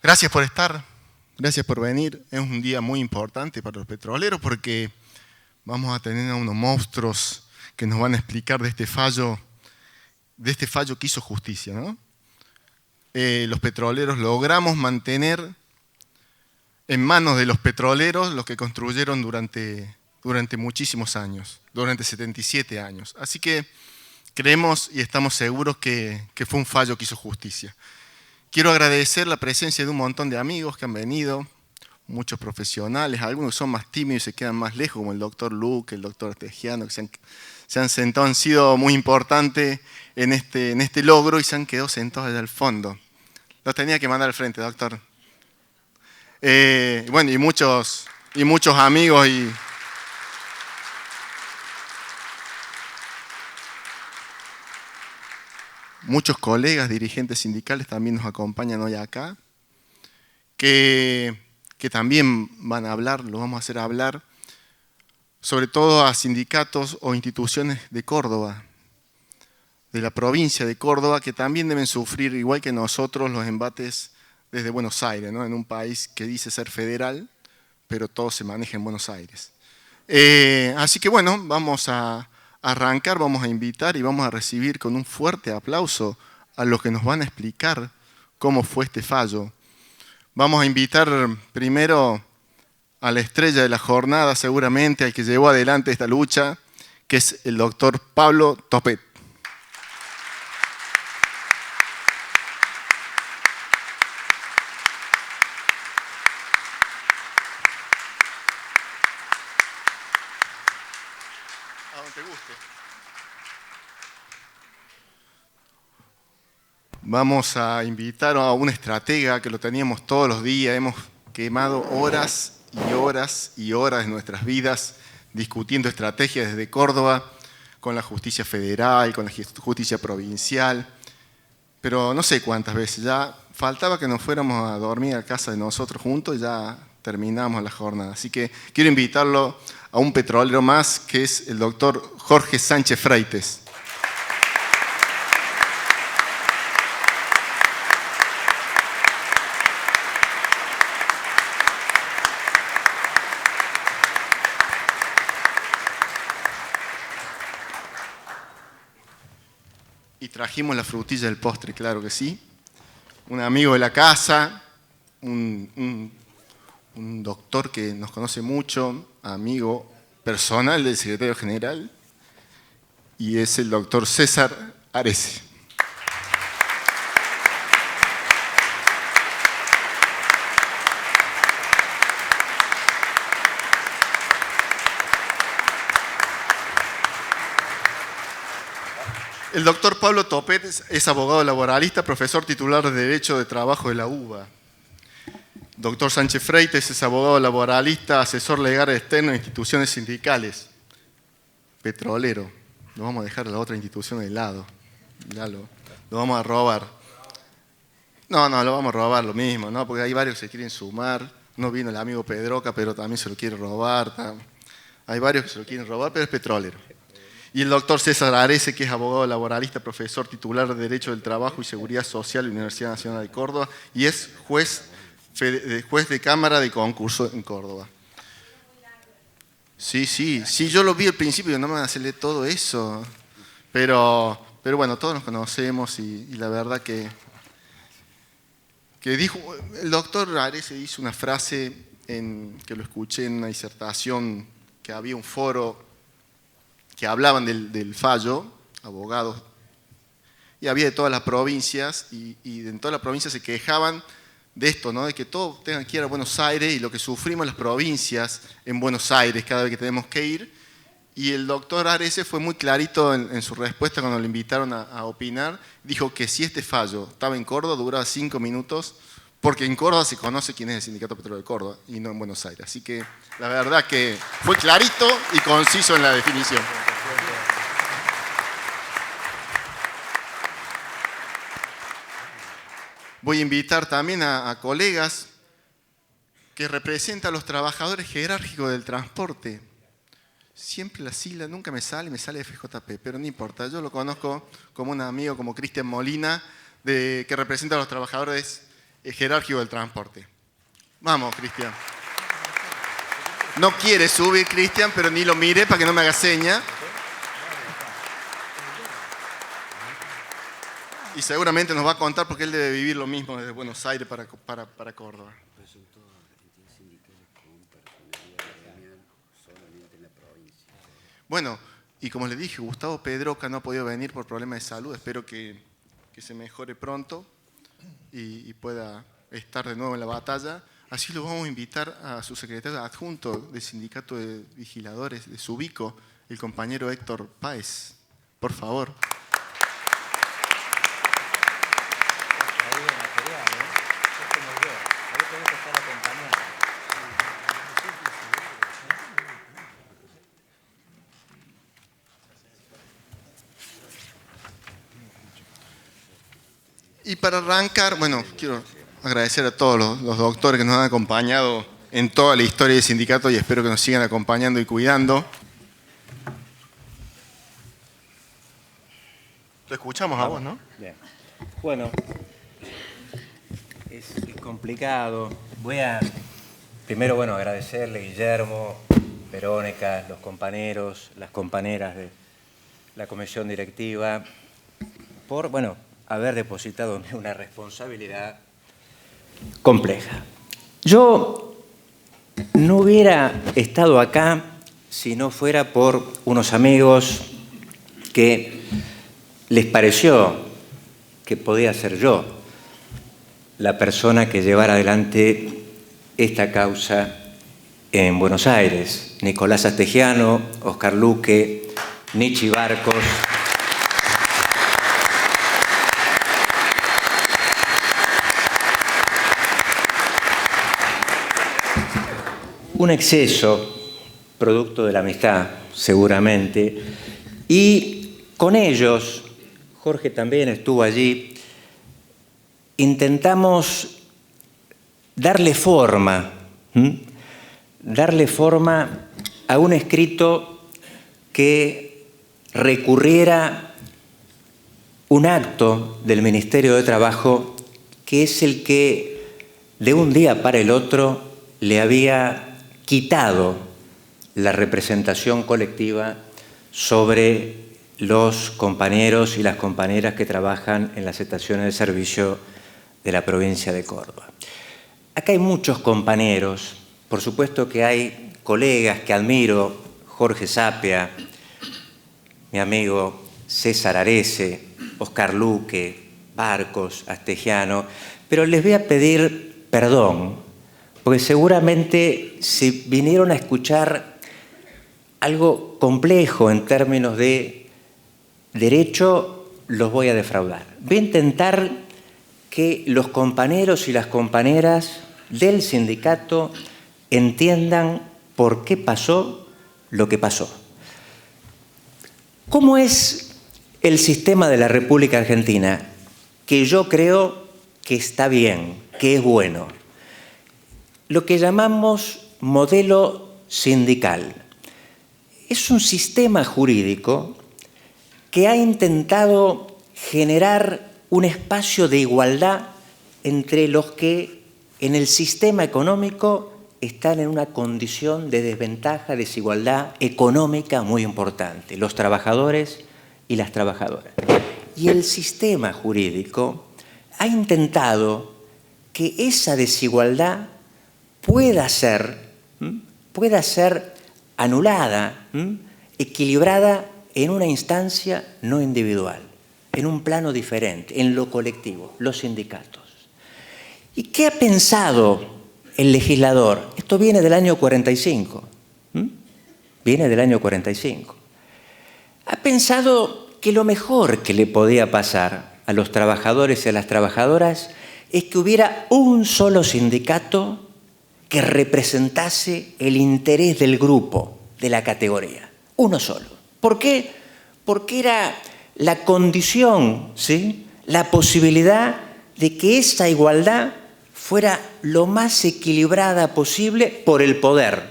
Gracias por estar, gracias por venir. Es un día muy importante para los petroleros porque vamos a tener a unos monstruos que nos van a explicar de este fallo que hizo justicia, ¿no? Los petroleros logramos mantener en manos de los petroleros lo que construyeron durante muchísimos años, durante 77 años. Así que creemos y estamos seguros que fue un fallo que hizo justicia. Quiero agradecer la presencia de un montón de amigos que han venido, muchos profesionales, algunos son más tímidos y se quedan más lejos, como el doctor Luque, el doctor Tejiano, que se han sentado, han sido muy importantes en este logro y se han quedado sentados allá al fondo. Los tenía que mandar al frente, doctor. Bueno, y muchos amigos y muchos colegas, dirigentes sindicales también nos acompañan hoy acá, que también van a hablar, lo vamos a hacer hablar, sobre todo a sindicatos o instituciones de Córdoba, de la provincia de Córdoba, que también deben sufrir, igual que nosotros, los embates desde Buenos Aires, ¿no? En un país que dice ser federal, pero todo se maneja en Buenos Aires. Así que bueno, vamos a arrancar, vamos a invitar y vamos a recibir con un fuerte aplauso a los que nos van a explicar cómo fue este fallo. Vamos a invitar primero a la estrella de la jornada, seguramente, al que llevó adelante esta lucha, que es el doctor Pablo Topet. A donde te guste. Vamos a invitar a un estratega que lo teníamos todos los días, hemos quemado horas y horas y horas de nuestras vidas discutiendo estrategias desde Córdoba, con la justicia federal, con la justicia provincial, pero no sé cuántas veces, ya faltaba que nos fuéramos a dormir a casa de nosotros juntos y ya terminamos la jornada. Así que quiero invitarlo a un petrolero más, que es el doctor Jorge Sánchez Freites. Y trajimos la frutilla del postre, claro que sí. Un amigo de la casa, un doctor que nos conoce mucho, amigo personal del secretario general, y es el doctor César Arese. El doctor Pablo Topet es abogado laboralista, profesor titular de Derecho de Trabajo de la UBA. Doctor Sánchez Freites es abogado laboralista, asesor legal externo en instituciones sindicales. Petrolero. Lo vamos a dejar a la otra institución de lado. Ya lo vamos a robar. No, lo vamos a robar lo mismo, ¿no? Porque hay varios que se quieren sumar. No vino el amigo Pedroca, pero también se lo quiere robar. Hay varios que se lo quieren robar, pero es petrolero. Y el doctor César Arese, que es abogado laboralista, profesor titular de Derecho del Trabajo y Seguridad Social de la Universidad Nacional de Córdoba y es juez de Cámara de Concurso en Córdoba. Sí, yo lo vi al principio, no me van a hacerle todo eso. Pero bueno, todos nos conocemos y la verdad que dijo, el doctor Arese hizo una frase que lo escuché en una disertación, que había un foro que hablaban del fallo, abogados, y había de todas las provincias, y en todas las provincias se quejaban de esto, ¿no? De que todos tengan que ir a Buenos Aires y lo que sufrimos las provincias en Buenos Aires cada vez que tenemos que ir. Y el doctor Arese fue muy clarito en su respuesta cuando le invitaron a opinar. Dijo que si este fallo estaba en Córdoba, duraba 5 minutos, porque en Córdoba se conoce quién es el Sindicato Petrolero de Córdoba y no en Buenos Aires. Así que la verdad que fue clarito y conciso en la definición. Voy a invitar también a colegas que representan a los trabajadores jerárquicos del transporte. Siempre la sigla nunca me sale FJP, pero no importa. Yo lo conozco como un amigo, como Cristian Molina, que representa a los trabajadores jerárquico del transporte. Vamos, Cristian. No quiere subir, Cristian, pero ni lo mire para que no me haga seña. Y seguramente nos va a contar porque él debe vivir lo mismo desde Buenos Aires para Córdoba. Bueno, y como les dije, Gustavo Pedroca no ha podido venir por problemas de salud. Espero que se mejore pronto y pueda estar de nuevo en la batalla. Así lo vamos a invitar a su secretario adjunto del Sindicato de Vigiladores de Subico, el compañero Héctor Páez. Por favor. Y para arrancar, bueno, quiero agradecer a todos los doctores que nos han acompañado en toda la historia del sindicato y espero que nos sigan acompañando y cuidando. Te escuchamos a vos, ¿no? Bien. Bueno, es complicado. Voy a primero, agradecerle a Guillermo, Verónica, los compañeros, las compañeras de la comisión directiva por, haber depositado en mí una responsabilidad compleja. Yo no hubiera estado acá si no fuera por unos amigos que les pareció que podía ser yo la persona que llevara adelante esta causa en Buenos Aires. Nicolás Astegiano, Oscar Luque, Nichi Barcos. Un exceso, producto de la amistad, seguramente, y con ellos, Jorge también estuvo allí, intentamos darle forma a un escrito que recurriera un acto del Ministerio de Trabajo que es el que de un día para el otro le había quitado la representación colectiva sobre los compañeros y las compañeras que trabajan en las estaciones de servicio de la provincia de Córdoba. Acá hay muchos compañeros, por supuesto que hay colegas que admiro, Jorge Sapia, mi amigo César Arese, Oscar Luque, Barcos, Astegiano, pero les voy a pedir perdón, porque seguramente si vinieron a escuchar algo complejo en términos de derecho, los voy a defraudar. Voy a intentar que los compañeros y las compañeras del sindicato entiendan por qué pasó lo que pasó. ¿Cómo es el sistema de la República Argentina? Que yo creo que está bien, que es bueno. Lo que llamamos modelo sindical. Es un sistema jurídico que ha intentado generar un espacio de igualdad entre los que en el sistema económico están en una condición de desventaja, desigualdad económica muy importante, los trabajadores y las trabajadoras. Y el sistema jurídico ha intentado que esa desigualdad pueda ser anulada, equilibrada en una instancia no individual, en un plano diferente, en lo colectivo, los sindicatos. ¿Y qué ha pensado el legislador? Esto viene del año 45. Viene del año 45. Ha pensado que lo mejor que le podía pasar a los trabajadores y a las trabajadoras es que hubiera un solo sindicato que representase el interés del grupo, de la categoría. Uno solo. ¿Por qué? Porque era la condición, ¿sí?, la posibilidad de que esa igualdad fuera lo más equilibrada posible por el poder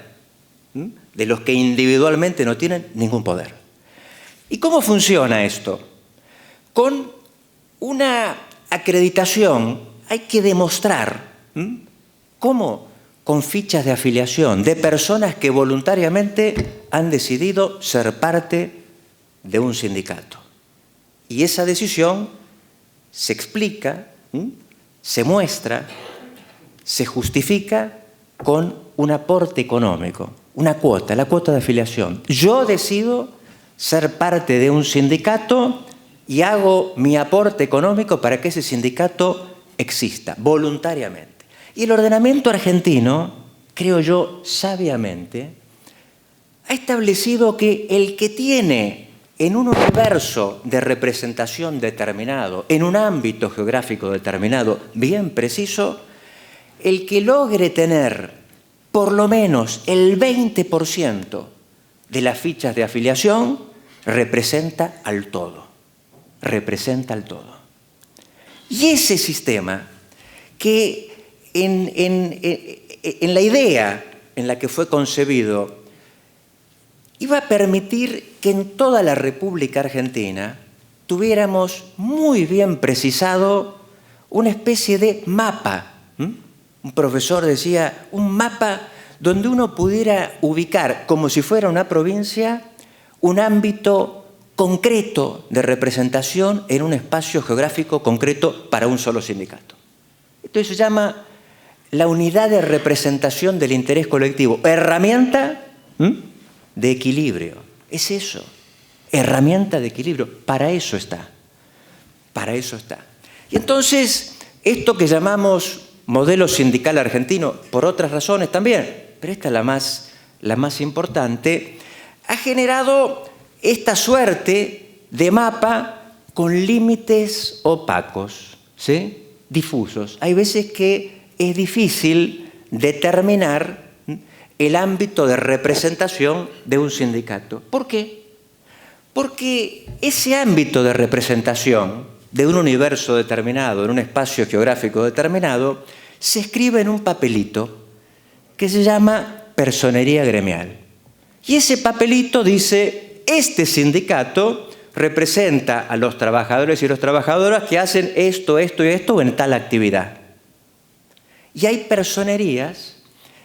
de los que individualmente no tienen ningún poder. ¿Y cómo funciona esto? Con una acreditación. hay que demostrar cómo con fichas de afiliación de personas que voluntariamente han decidido ser parte de un sindicato. Y esa decisión se explica, se muestra, se justifica con un aporte económico, una cuota, la cuota de afiliación. Yo decido ser parte de un sindicato y hago mi aporte económico para que ese sindicato exista, voluntariamente. Y el ordenamiento argentino, creo yo, sabiamente, ha establecido que el que tiene en un universo de representación determinado, en un ámbito geográfico determinado, bien preciso, el que logre tener por lo menos el 20% de las fichas de afiliación representa al todo. Representa al todo. Y ese sistema que en la idea en la que fue concebido iba a permitir que en toda la República Argentina tuviéramos muy bien precisado una especie de mapa. Un profesor decía, un mapa donde uno pudiera ubicar, como si fuera una provincia, un ámbito concreto de representación en un espacio geográfico concreto para un solo sindicato. Esto se llama la unidad de representación del interés colectivo, herramienta de equilibrio. Es eso, herramienta de equilibrio. Para eso está. Para eso está. Y entonces, esto que llamamos modelo sindical argentino, por otras razones también, pero esta es la más importante, ha generado esta suerte de mapa con límites opacos, ¿sí? Difusos. Hay veces que es difícil determinar el ámbito de representación de un sindicato. ¿Por qué? Porque ese ámbito de representación de un universo determinado, en un espacio geográfico determinado, se escribe en un papelito que se llama personería gremial. Y ese papelito dice, este sindicato representa a los trabajadores y las trabajadoras que hacen esto, esto y esto en tal actividad. Y hay personerías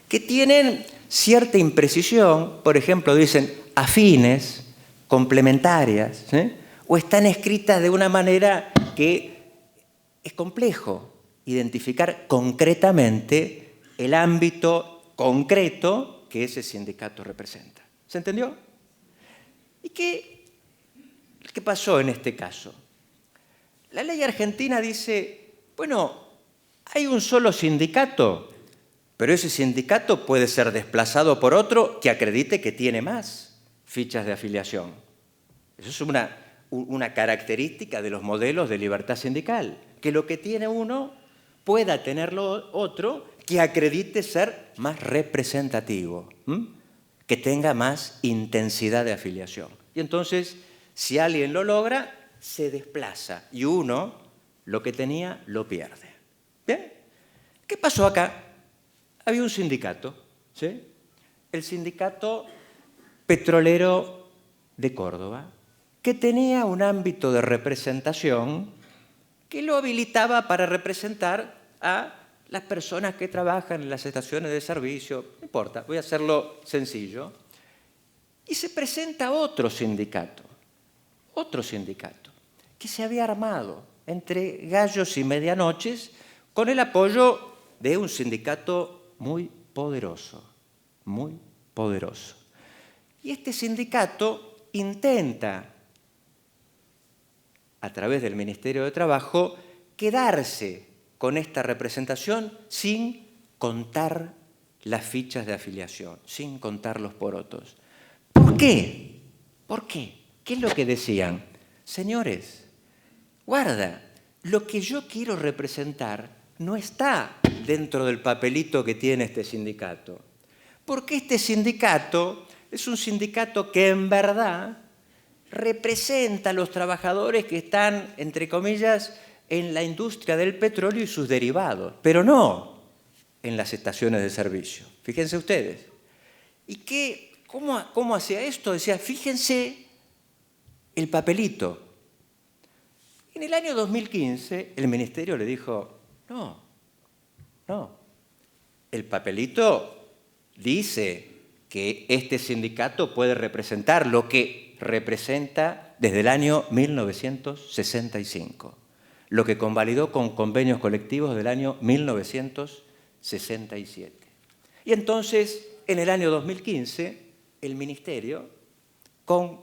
que tienen cierta imprecisión, por ejemplo, dicen afines, complementarias, ¿sí? O están escritas de una manera que es complejo identificar concretamente el ámbito concreto que ese sindicato representa. ¿Se entendió? ¿Y qué pasó en este caso? La ley argentina dice, bueno, hay un solo sindicato, pero ese sindicato puede ser desplazado por otro que acredite que tiene más fichas de afiliación. Eso es una característica de los modelos de libertad sindical, que lo que tiene uno pueda tenerlo otro que acredite ser más representativo, que tenga más intensidad de afiliación. Y entonces, si alguien lo logra, se desplaza y uno, lo que tenía, lo pierde. ¿Bien? ¿Qué pasó acá? Había un sindicato, ¿sí? El sindicato petrolero de Córdoba, que tenía un ámbito de representación que lo habilitaba para representar a las personas que trabajan en las estaciones de servicio. No importa, voy a hacerlo sencillo. Y se presenta otro sindicato, que se había armado entre gallos y medianoches con el apoyo de un sindicato muy poderoso, muy poderoso. Y este sindicato intenta, a través del Ministerio de Trabajo, quedarse con esta representación sin contar las fichas de afiliación, sin contar los porotos. ¿Por qué? ¿Por qué? ¿Qué es lo que decían? Señores, guarda, lo que yo quiero representar no está dentro del papelito que tiene este sindicato. Porque este sindicato es un sindicato que en verdad representa a los trabajadores que están, entre comillas, en la industria del petróleo y sus derivados, pero no en las estaciones de servicio. Fíjense ustedes. ¿Y cómo hacía esto? Decía, fíjense el papelito. En el año 2015, el Ministerio le dijo, No, no. El papelito dice que este sindicato puede representar lo que representa desde el año 1965, lo que convalidó con convenios colectivos del año 1967. Y entonces, en el año 2015, el Ministerio, con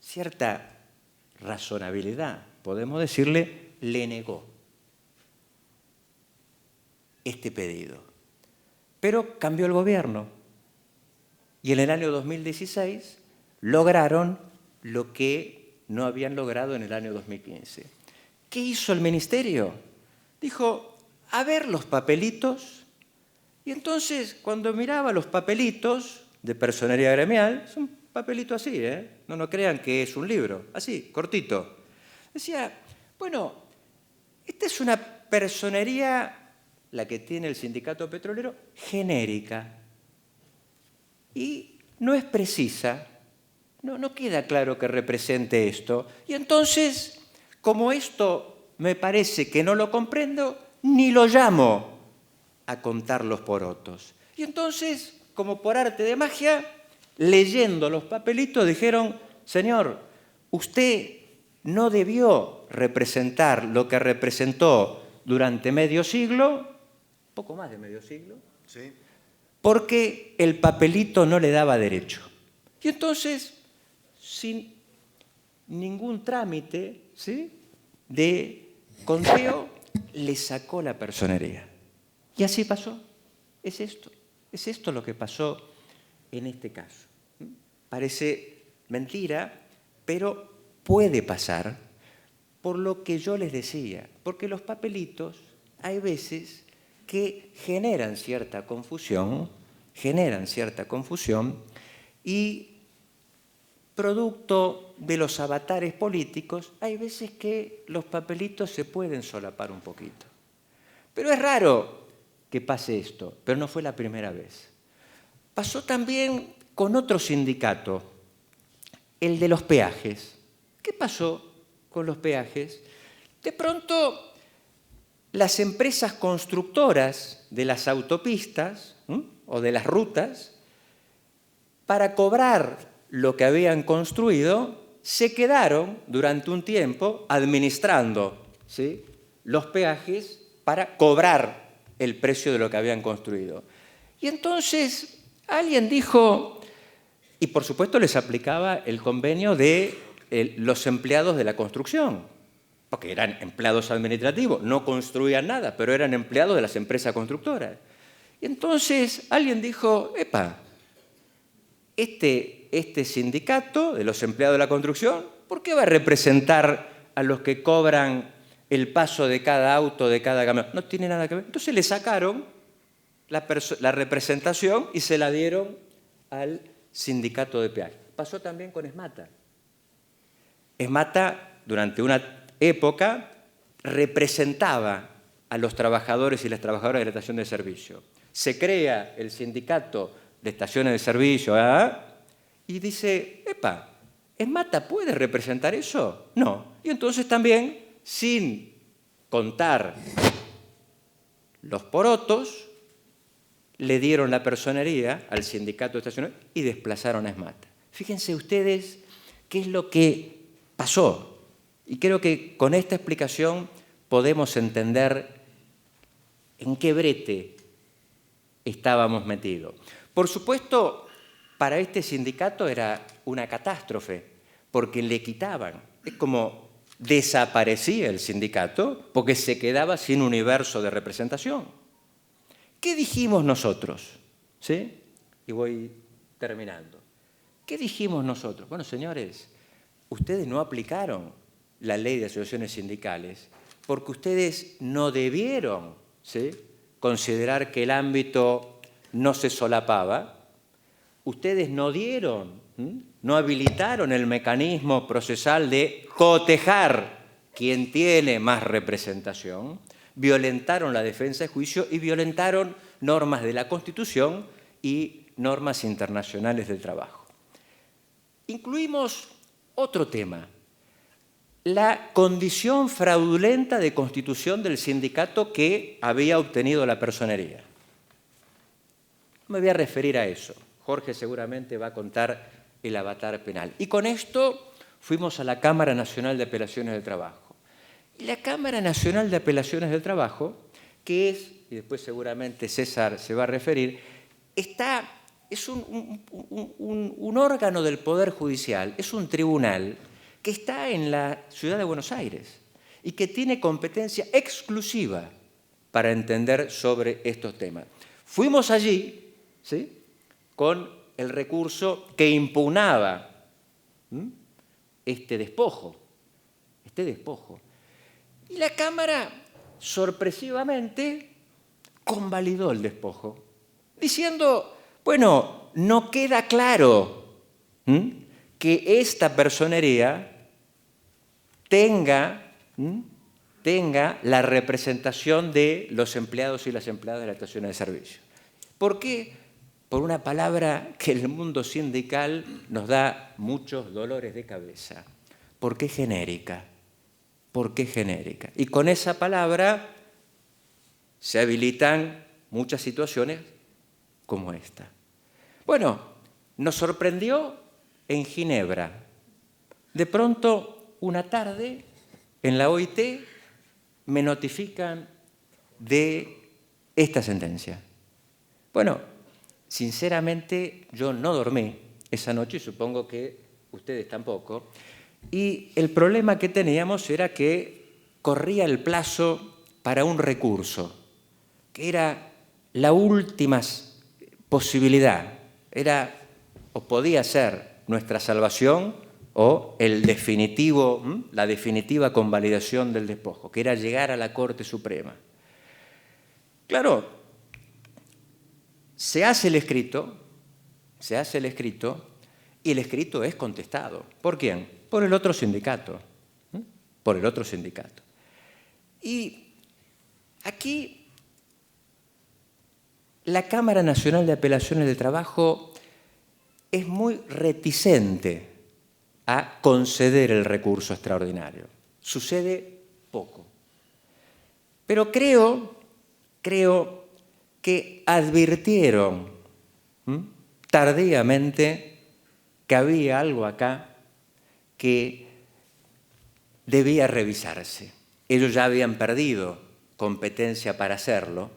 cierta razonabilidad, podemos decirle, le negó este pedido. Pero cambió el gobierno y en el año 2016 lograron lo que no habían logrado en el año 2015. ¿Qué hizo el Ministerio? Dijo, a ver los papelitos. Y entonces, cuando miraba los papelitos de personería gremial, es un papelito así, no crean que es un libro, así, cortito. Decía, bueno, esta es una personería, la que tiene el sindicato petrolero, genérica. Y no es precisa, no queda claro que represente esto. Y entonces, como esto me parece que no lo comprendo, ni lo llamo a contar los porotos. Y entonces, como por arte de magia, leyendo los papelitos, dijeron, señor, usted no debió representar lo que representó durante medio siglo, poco más de medio siglo, Sí. porque el papelito no le daba derecho. Y entonces, sin ningún trámite, ¿sí?, de conteo, le sacó la personería. Y así pasó. Es esto lo que pasó en este caso. Parece mentira, pero puede pasar por lo que yo les decía, porque los papelitos hay veces que generan cierta confusión y producto de los avatares políticos, hay veces que los papelitos se pueden solapar un poquito. Pero es raro que pase esto, pero no fue la primera vez. Pasó también con otro sindicato, el de los peajes. ¿Qué pasó con los peajes? De pronto, las empresas constructoras de las autopistas o de las rutas, para cobrar lo que habían construido, se quedaron durante un tiempo administrando, ¿sí?, los peajes para cobrar el precio de lo que habían construido. Y entonces alguien dijo, y por supuesto les aplicaba el convenio de los empleados de la construcción, porque eran empleados administrativos, no construían nada, pero eran empleados de las empresas constructoras. Y entonces alguien dijo, epa, este sindicato de los empleados de la construcción, ¿por qué va a representar a los que cobran el paso de cada auto, de cada camión? No tiene nada que ver. Entonces le sacaron la representación y se la dieron al sindicato de peaje. Pasó también con ESMATA. ESMATA, durante una época, representaba a los trabajadores y las trabajadoras de la estación de servicio. Se crea el sindicato de estaciones de servicio y dice, epa, ¿ESMATA puede representar eso? No. Y entonces también, sin contar los porotos, le dieron la personería al sindicato de estaciones y desplazaron a ESMATA. Fíjense ustedes qué es lo que pasó. Y creo que con esta explicación podemos entender en qué brete estábamos metidos. Por supuesto, para este sindicato era una catástrofe, porque le quitaban. Es como desaparecía el sindicato porque se quedaba sin universo de representación. ¿Qué dijimos nosotros? ¿Sí? Y voy terminando. ¿Qué dijimos nosotros? Bueno, señores, ustedes no aplicaron la ley de asociaciones sindicales porque ustedes no debieron, ¿sí?, considerar que el ámbito no se solapaba. Ustedes no dieron, no habilitaron el mecanismo procesal de cotejar quien tiene más representación, violentaron la defensa de juicio y violentaron normas de la Constitución y normas internacionales del trabajo. Incluimos otro tema. la condición fraudulenta de constitución del sindicato que había obtenido la personería. No me voy a referir a eso. Jorge seguramente va a contar el avatar penal. Y con esto fuimos a la Cámara Nacional de Apelaciones del Trabajo. Y la Cámara Nacional de Apelaciones del Trabajo, que es, y después seguramente César se va a referir, es un órgano del Poder Judicial, es un tribunal que está en la ciudad de Buenos Aires y que tiene competencia exclusiva para entender sobre estos temas. Fuimos allí, ¿sí?, con el recurso que impugnaba este despojo. Y la Cámara, sorpresivamente, convalidó el despojo, diciendo, bueno, no queda claro que esta personería tenga la representación de los empleados y las empleadas de las estaciones de servicio. ¿Por qué? Por una palabra que en el mundo sindical nos da muchos dolores de cabeza. ¿Por qué genérica? ¿Por qué genérica? Y con esa palabra se habilitan muchas situaciones como esta. Bueno, nos sorprendió en Ginebra. De pronto, una tarde, en la OIT, me notifican de esta sentencia. Bueno, sinceramente, yo no dormí esa noche y supongo que ustedes tampoco. Y el problema que teníamos era que corría el plazo para un recurso, que era la última posibilidad. Era o podía ser nuestra salvación o la definitiva convalidación del despojo, que era llegar a la Corte Suprema. Claro, se hace el escrito y el escrito es contestado. ¿Por quién? Por el otro sindicato. Por el otro sindicato. Y aquí la Cámara Nacional de Apelaciones del Trabajo es muy reticente a conceder el recurso extraordinario. Sucede poco. Pero creo que advirtieron tardíamente que había algo acá que debía revisarse. Ellos ya habían perdido competencia para hacerlo.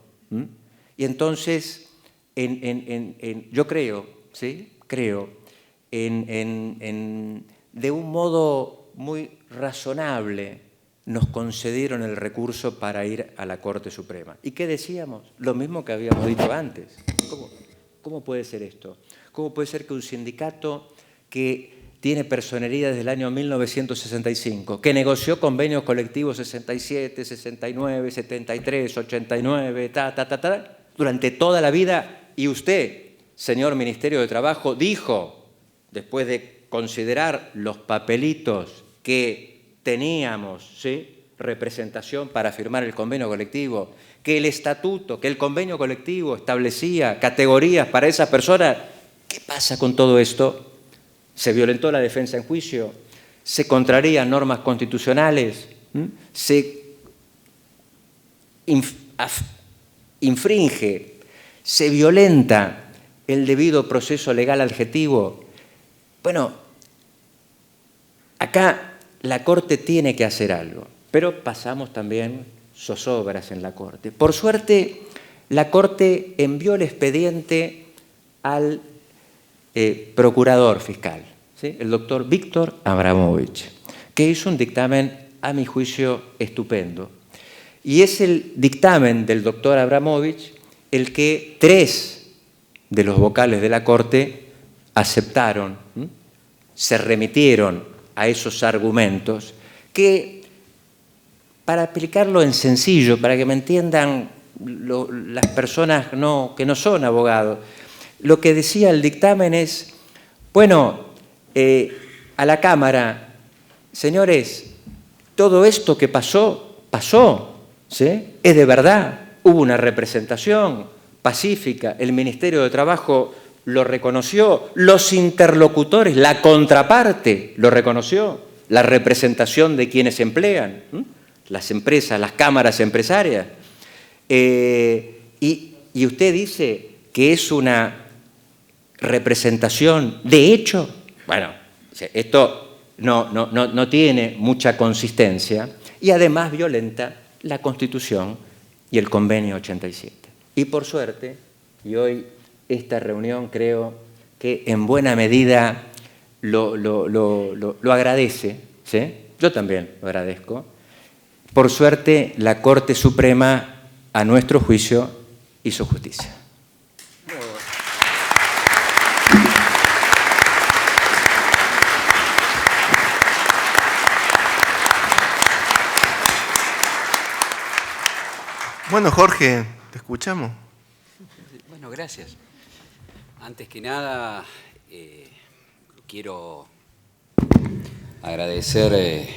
Y entonces, yo creo, ¿sí?, de un modo muy razonable, nos concedieron el recurso para ir a la Corte Suprema. ¿Y qué decíamos? Lo mismo que habíamos dicho antes. ¿Cómo puede ser esto? ¿Cómo puede ser que un sindicato que tiene personería desde el año 1965, que negoció convenios colectivos 67, 69, 73, 89, durante toda la vida, y usted, señor Ministerio de Trabajo, dijo, después de considerar los papelitos que teníamos, ¿sí?, representación para firmar el convenio colectivo, que el estatuto, que el convenio colectivo establecía categorías para esas personas. ¿Qué pasa con todo esto? Se violentó la defensa en juicio, se contrarían normas constitucionales, se infringe, se violenta el debido proceso legal adjetivo. Bueno, acá la Corte tiene que hacer algo, pero pasamos también zozobras en la Corte. Por suerte, la Corte envió el expediente al procurador fiscal, ¿sí?, el doctor Víctor Abramovich, que hizo un dictamen, a mi juicio, estupendo. Y es el dictamen del doctor Abramovich el que 3 de los vocales de la Corte aceptaron, se remitieron a esos argumentos que, para explicarlo en sencillo, para que me entiendan las personas que no son abogados, lo que decía el dictamen es, bueno, a la Cámara, señores, todo esto que pasó, ¿sí?, es de verdad, hubo una representación pacífica, el Ministerio de Trabajo lo reconoció, los interlocutores, la contraparte lo reconoció. la representación de quienes emplean, las empresas, las cámaras empresarias. Y usted dice que es una representación de hecho. Bueno, esto no tiene mucha consistencia y además violenta la Constitución y el Convenio 87. Y por suerte, y hoy esta reunión creo que en buena medida lo agradece, ¿sí? Yo también lo agradezco. Por suerte, la Corte Suprema, a nuestro juicio, hizo justicia. Bueno, Jorge, te escuchamos. Bueno, gracias. Antes que nada, quiero agradecer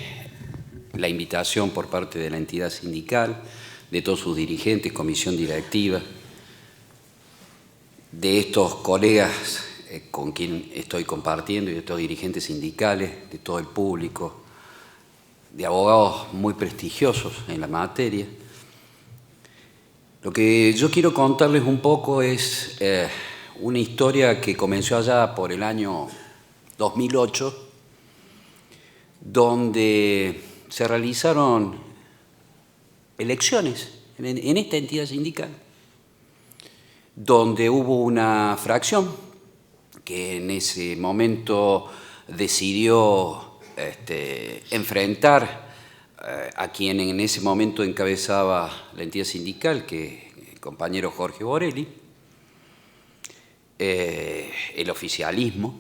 la invitación por parte de la entidad sindical, de todos sus dirigentes, comisión directiva, de estos colegas con quien estoy compartiendo y de estos dirigentes sindicales, de todo el público, de abogados muy prestigiosos en la materia. Lo que yo quiero contarles un poco es una historia que comenzó allá por el año 2008, donde se realizaron elecciones en esta entidad sindical, donde hubo una fracción que en ese momento decidió enfrentar a quien en ese momento encabezaba la entidad sindical, que el compañero Jorge Borelli, el oficialismo,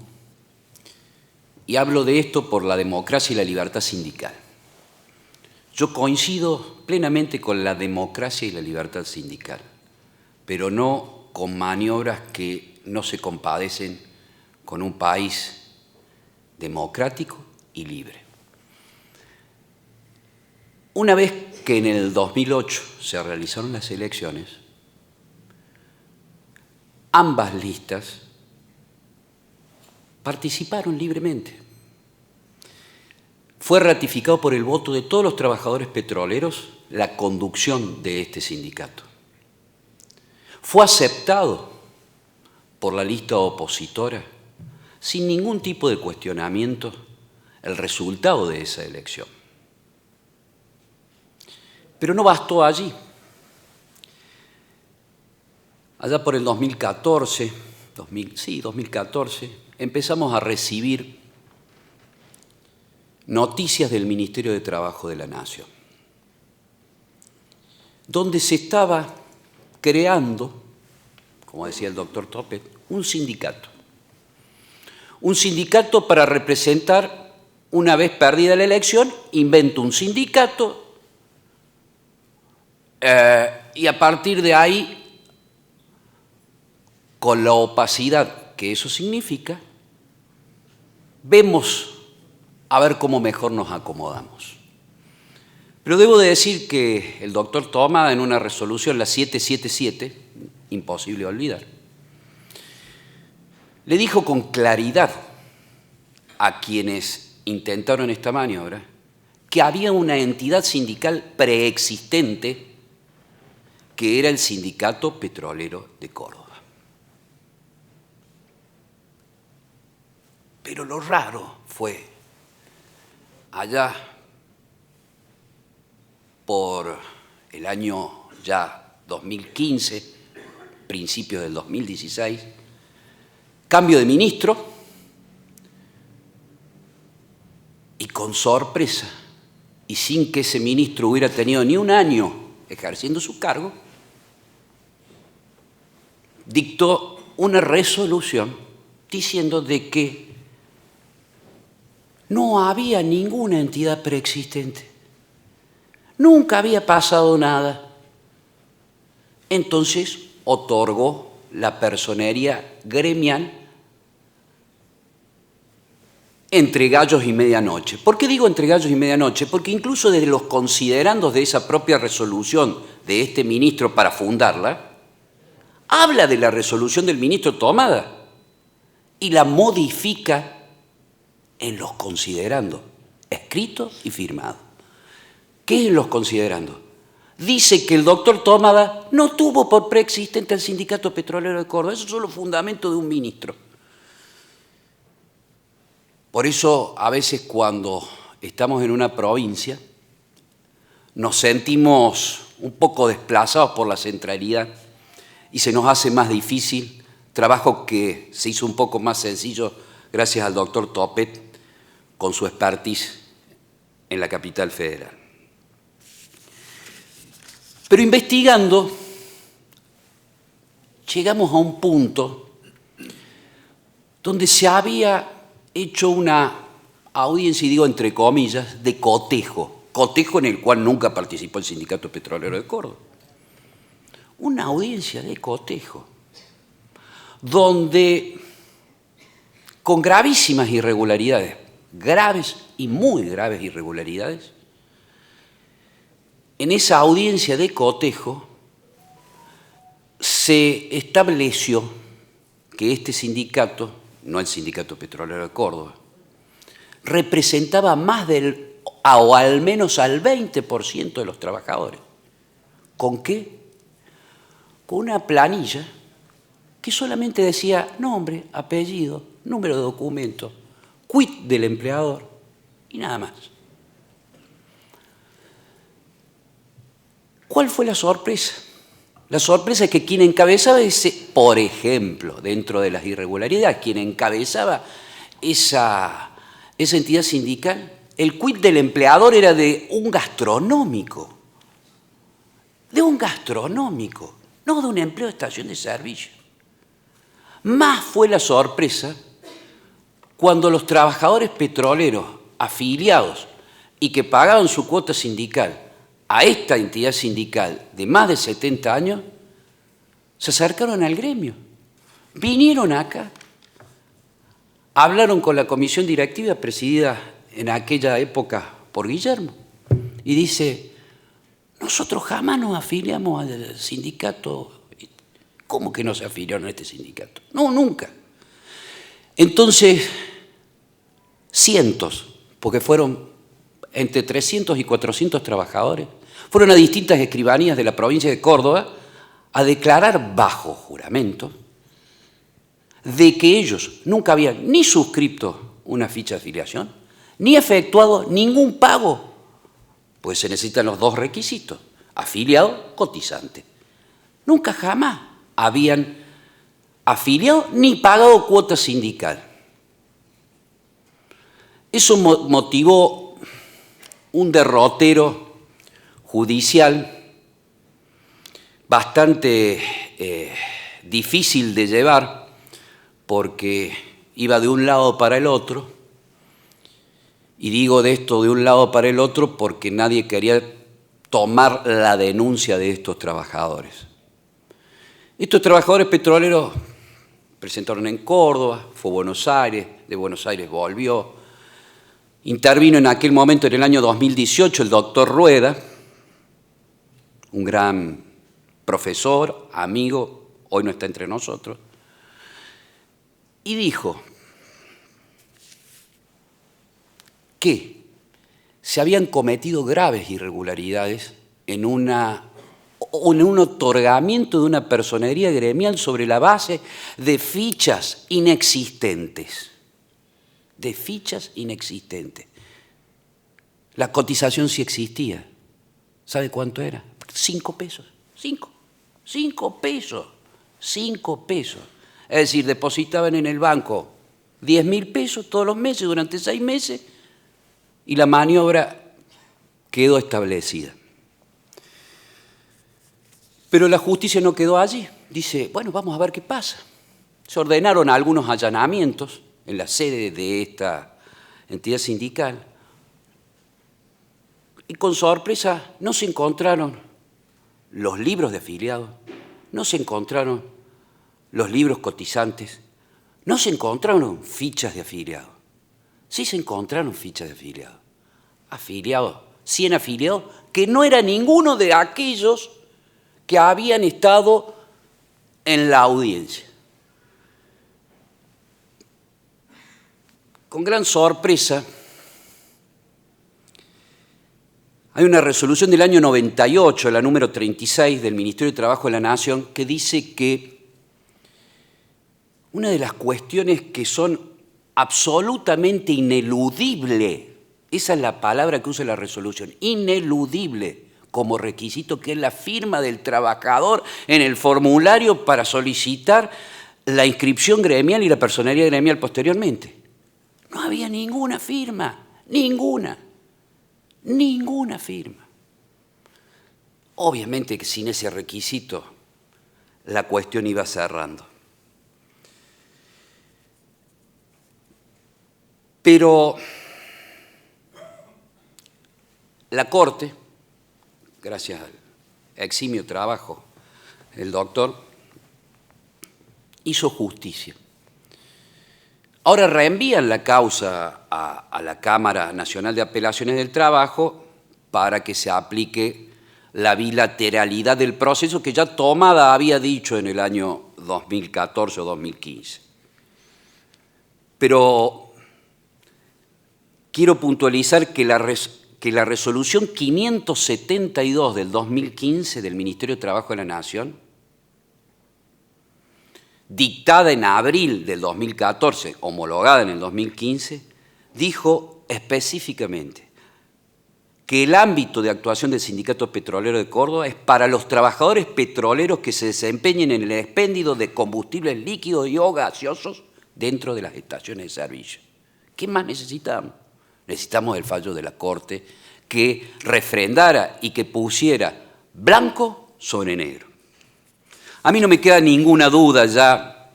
y hablo de esto por la democracia y la libertad sindical. Yo coincido plenamente con la democracia y la libertad sindical, pero no con maniobras que no se compadecen con un país democrático y libre. Una vez que en el 2008 se realizaron las elecciones, ambas listas participaron libremente. Fue ratificado por el voto de todos los trabajadores petroleros la conducción de este sindicato. Fue aceptado por la lista opositora sin ningún tipo de cuestionamiento el resultado de esa elección. Pero no bastó allí. Allá por el 2014, empezamos a recibir noticias del Ministerio de Trabajo de la Nación, donde se estaba creando, como decía el doctor Topet, un sindicato. Un sindicato para representar, una vez perdida la elección, invento un sindicato y a partir de ahí, con la opacidad que eso significa, vemos a ver cómo mejor nos acomodamos. Pero debo de decir que el doctor Toma, en una resolución, la 777, imposible olvidar, le dijo con claridad a quienes intentaron esta maniobra que había una entidad sindical preexistente que era el Sindicato Petrolero de Córdoba. Pero lo raro fue, allá por el año ya 2015, principios del 2016, cambio de ministro y con sorpresa, y sin que ese ministro hubiera tenido ni un año ejerciendo su cargo, dictó una resolución diciendo de que no había ninguna entidad preexistente. Nunca había pasado nada. Entonces otorgó la personería gremial entre gallos y medianoche. ¿Por qué digo entre gallos y medianoche? Porque incluso desde los considerandos de esa propia resolución de este ministro para fundarla, habla de la resolución del ministro tomada y la modifica en los considerandos escrito y firmado. ¿Qué es los considerando? Dice que el doctor Tómada no tuvo por preexistente al Sindicato Petrolero de Córdoba. Esos son los fundamentos de un ministro. Por eso, a veces cuando estamos en una provincia, nos sentimos un poco desplazados por la centralidad y se nos hace más difícil, trabajo que se hizo un poco más sencillo gracias al doctor Topet con su expertise en la capital federal. Pero investigando, llegamos a un punto donde se había hecho una audiencia, y digo entre comillas, de cotejo en el cual nunca participó el Sindicato Petrolero de Córdoba. Una audiencia de cotejo, donde con gravísimas irregularidades, graves y muy graves irregularidades, en esa audiencia de cotejo se estableció que este sindicato, no el Sindicato Petrolero de Córdoba, representaba más o al menos al 20% de los trabajadores. ¿Con qué? Con una planilla que solamente decía nombre, apellido, número de documento, quit del empleador y nada más. ¿Cuál fue la sorpresa? La sorpresa es que quien encabezaba por ejemplo, dentro de las irregularidades, quien encabezaba esa entidad sindical, el quit del empleador era de un gastronómico. De un gastronómico, no de un empleo de estación de servicio. Más fue la sorpresa cuando los trabajadores petroleros afiliados y que pagaban su cuota sindical a esta entidad sindical de más de 70 años, se acercaron al gremio, vinieron acá, hablaron con la comisión directiva presidida en aquella época por Guillermo y dice, nosotros jamás nos afiliamos al sindicato. ¿Cómo que no se afiliaron a este sindicato? No, nunca. Entonces, cientos, porque fueron entre 300 y 400 trabajadores, fueron a distintas escribanías de la provincia de Córdoba a declarar bajo juramento de que ellos nunca habían ni suscrito una ficha de afiliación, ni efectuado ningún pago, pues se necesitan los dos requisitos, afiliado, cotizante. Nunca jamás habían afiliado ni pagado cuota sindical. Eso motivó un derrotero judicial bastante difícil de llevar porque iba de un lado para el otro, y digo de esto de un lado para el otro porque nadie quería tomar la denuncia de estos trabajadores. Estos trabajadores petroleros presentaron en Córdoba, fue a Buenos Aires, de Buenos Aires volvió, intervino en aquel momento, en el año 2018, el doctor Rueda, un gran profesor, amigo, hoy no está entre nosotros, y dijo que se habían cometido graves irregularidades en un otorgamiento de una personería gremial sobre la base de fichas inexistentes. De fichas inexistentes. La cotización sí existía. ¿Sabe cuánto era? 5 pesos. 5 pesos. 5 pesos. Es decir, depositaban en el banco 10.000 pesos todos los meses durante 6 meses y la maniobra quedó establecida. Pero la justicia no quedó allí. Dice, bueno, vamos a ver qué pasa. Se ordenaron algunos allanamientos en la sede de esta entidad sindical y con sorpresa no se encontraron los libros de afiliados, no se encontraron los libros cotizantes, no se encontraron fichas de afiliados. Sí se encontraron fichas de afiliados. Afiliados, 100 afiliados, que no era ninguno de aquellos que habían estado en la audiencia. Con gran sorpresa, Hay una resolución del año 98, la número 36 del Ministerio de Trabajo de la Nación, que dice que una de las cuestiones que son absolutamente ineludibles, esa es la palabra que usa la resolución, ineludible como requisito, que es la firma del trabajador en el formulario para solicitar la inscripción gremial y la personería gremial posteriormente. No había ninguna firma, ninguna firma. Obviamente que sin ese requisito la cuestión iba cerrando. Pero la Corte, gracias al eximio trabajo del doctor, hizo justicia. Ahora reenvían la causa a la Cámara Nacional de Apelaciones del Trabajo para que se aplique la bilateralidad del proceso que ya Tomada había dicho en el año 2014 o 2015. Pero quiero puntualizar que la resolución 572 del 2015 del Ministerio de Trabajo de la Nación, dictada en abril del 2014, homologada en el 2015, dijo específicamente que el ámbito de actuación del Sindicato Petrolero de Córdoba es para los trabajadores petroleros que se desempeñen en el expendio de combustibles líquidos y o gaseosos dentro de las estaciones de servicio. ¿Qué más necesitamos? Necesitamos el fallo de la Corte que refrendara y que pusiera blanco sobre negro. A mí no me queda ninguna duda ya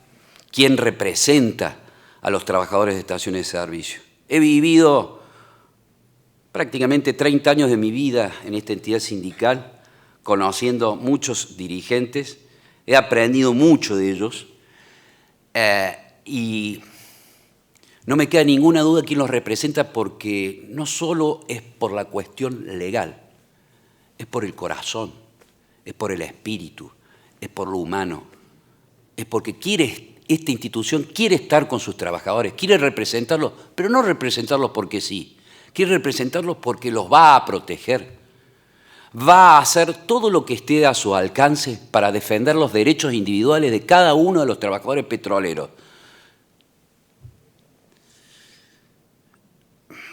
quién representa a los trabajadores de estaciones de servicio. He vivido prácticamente 30 años de mi vida en esta entidad sindical, conociendo muchos dirigentes, he aprendido mucho de ellos y no me queda ninguna duda quién los representa, porque no solo es por la cuestión legal, es por el corazón, es por el espíritu, es por lo humano, es porque esta institución quiere estar con sus trabajadores, quiere representarlos, pero no representarlos porque sí, quiere representarlos porque los va a proteger, va a hacer todo lo que esté a su alcance para defender los derechos individuales de cada uno de los trabajadores petroleros.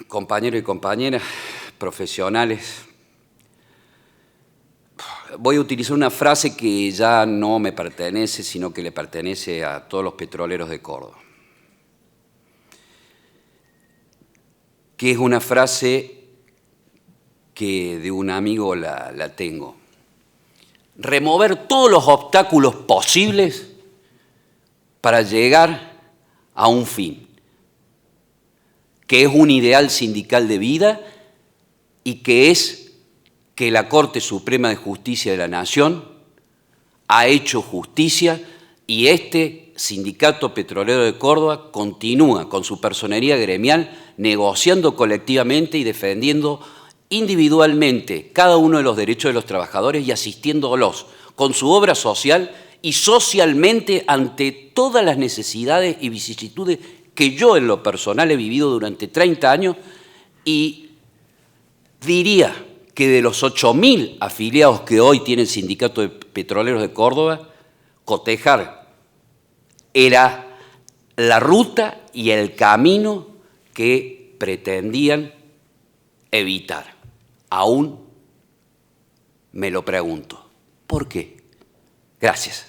Compañeros y compañeras, profesionales, voy a utilizar una frase que ya no me pertenece, sino que le pertenece a todos los petroleros de Córdoba, que es una frase que de un amigo la tengo. Remover todos los obstáculos posibles para llegar a un fin, que es un ideal sindical de vida y que es que la Corte Suprema de Justicia de la Nación ha hecho justicia y este Sindicato Petrolero de Córdoba continúa con su personería gremial negociando colectivamente y defendiendo individualmente cada uno de los derechos de los trabajadores y asistiéndolos con su obra social y socialmente ante todas las necesidades y vicisitudes que yo en lo personal he vivido durante 30 años y diría que de los 8.000 afiliados que hoy tiene el Sindicato de Petroleros de Córdoba, cotejar era la ruta y el camino que pretendían evitar. Aún me lo pregunto. ¿Por qué? Gracias.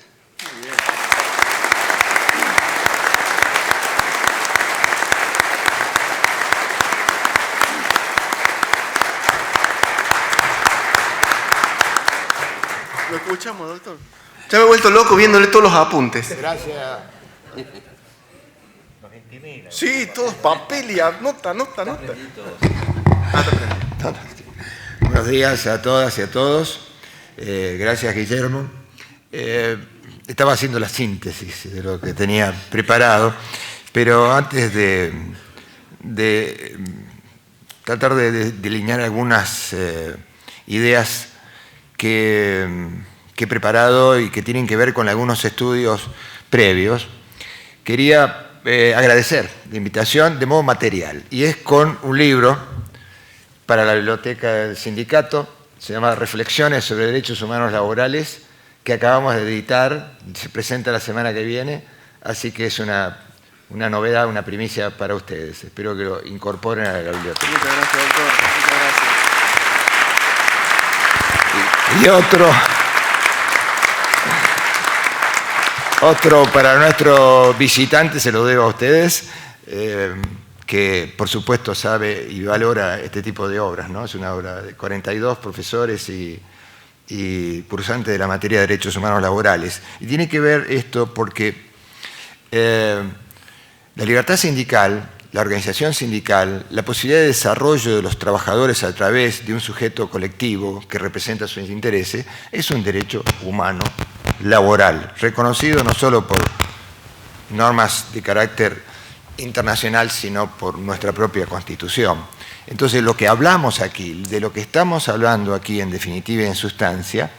¿Lo escuchamos, doctor? Ya me he vuelto loco viéndole todos los apuntes. Gracias. Nos intimida. Sí, todos papel y nota. Buenos días a todas y a todos. Gracias, Guillermo. Estaba haciendo la síntesis de lo que tenía preparado, pero antes de tratar de delinear algunas ideas que he preparado y que tienen que ver con algunos estudios previos, quería agradecer la invitación de modo material, y es con un libro para la biblioteca del sindicato. Se llama Reflexiones sobre Derechos Humanos Laborales, que acabamos de editar, se presenta la semana que viene, así que es una novedad, una primicia para ustedes. Espero que lo incorporen a la biblioteca. Muchas gracias, doctor. Muchas gracias. Y otro para nuestro visitante, se lo debo a ustedes, que por supuesto sabe y valora este tipo de obras, ¿no? Es una obra de 42 profesores y cursantes de la materia de derechos humanos laborales. Y tiene que ver esto porque la libertad sindical, la organización sindical, la posibilidad de desarrollo de los trabajadores a través de un sujeto colectivo que representa sus intereses, es un derecho humano laboral, reconocido no solo por normas de carácter internacional, sino por nuestra propia Constitución. Entonces, lo que hablamos aquí, de lo que estamos hablando aquí en definitiva y en sustancia,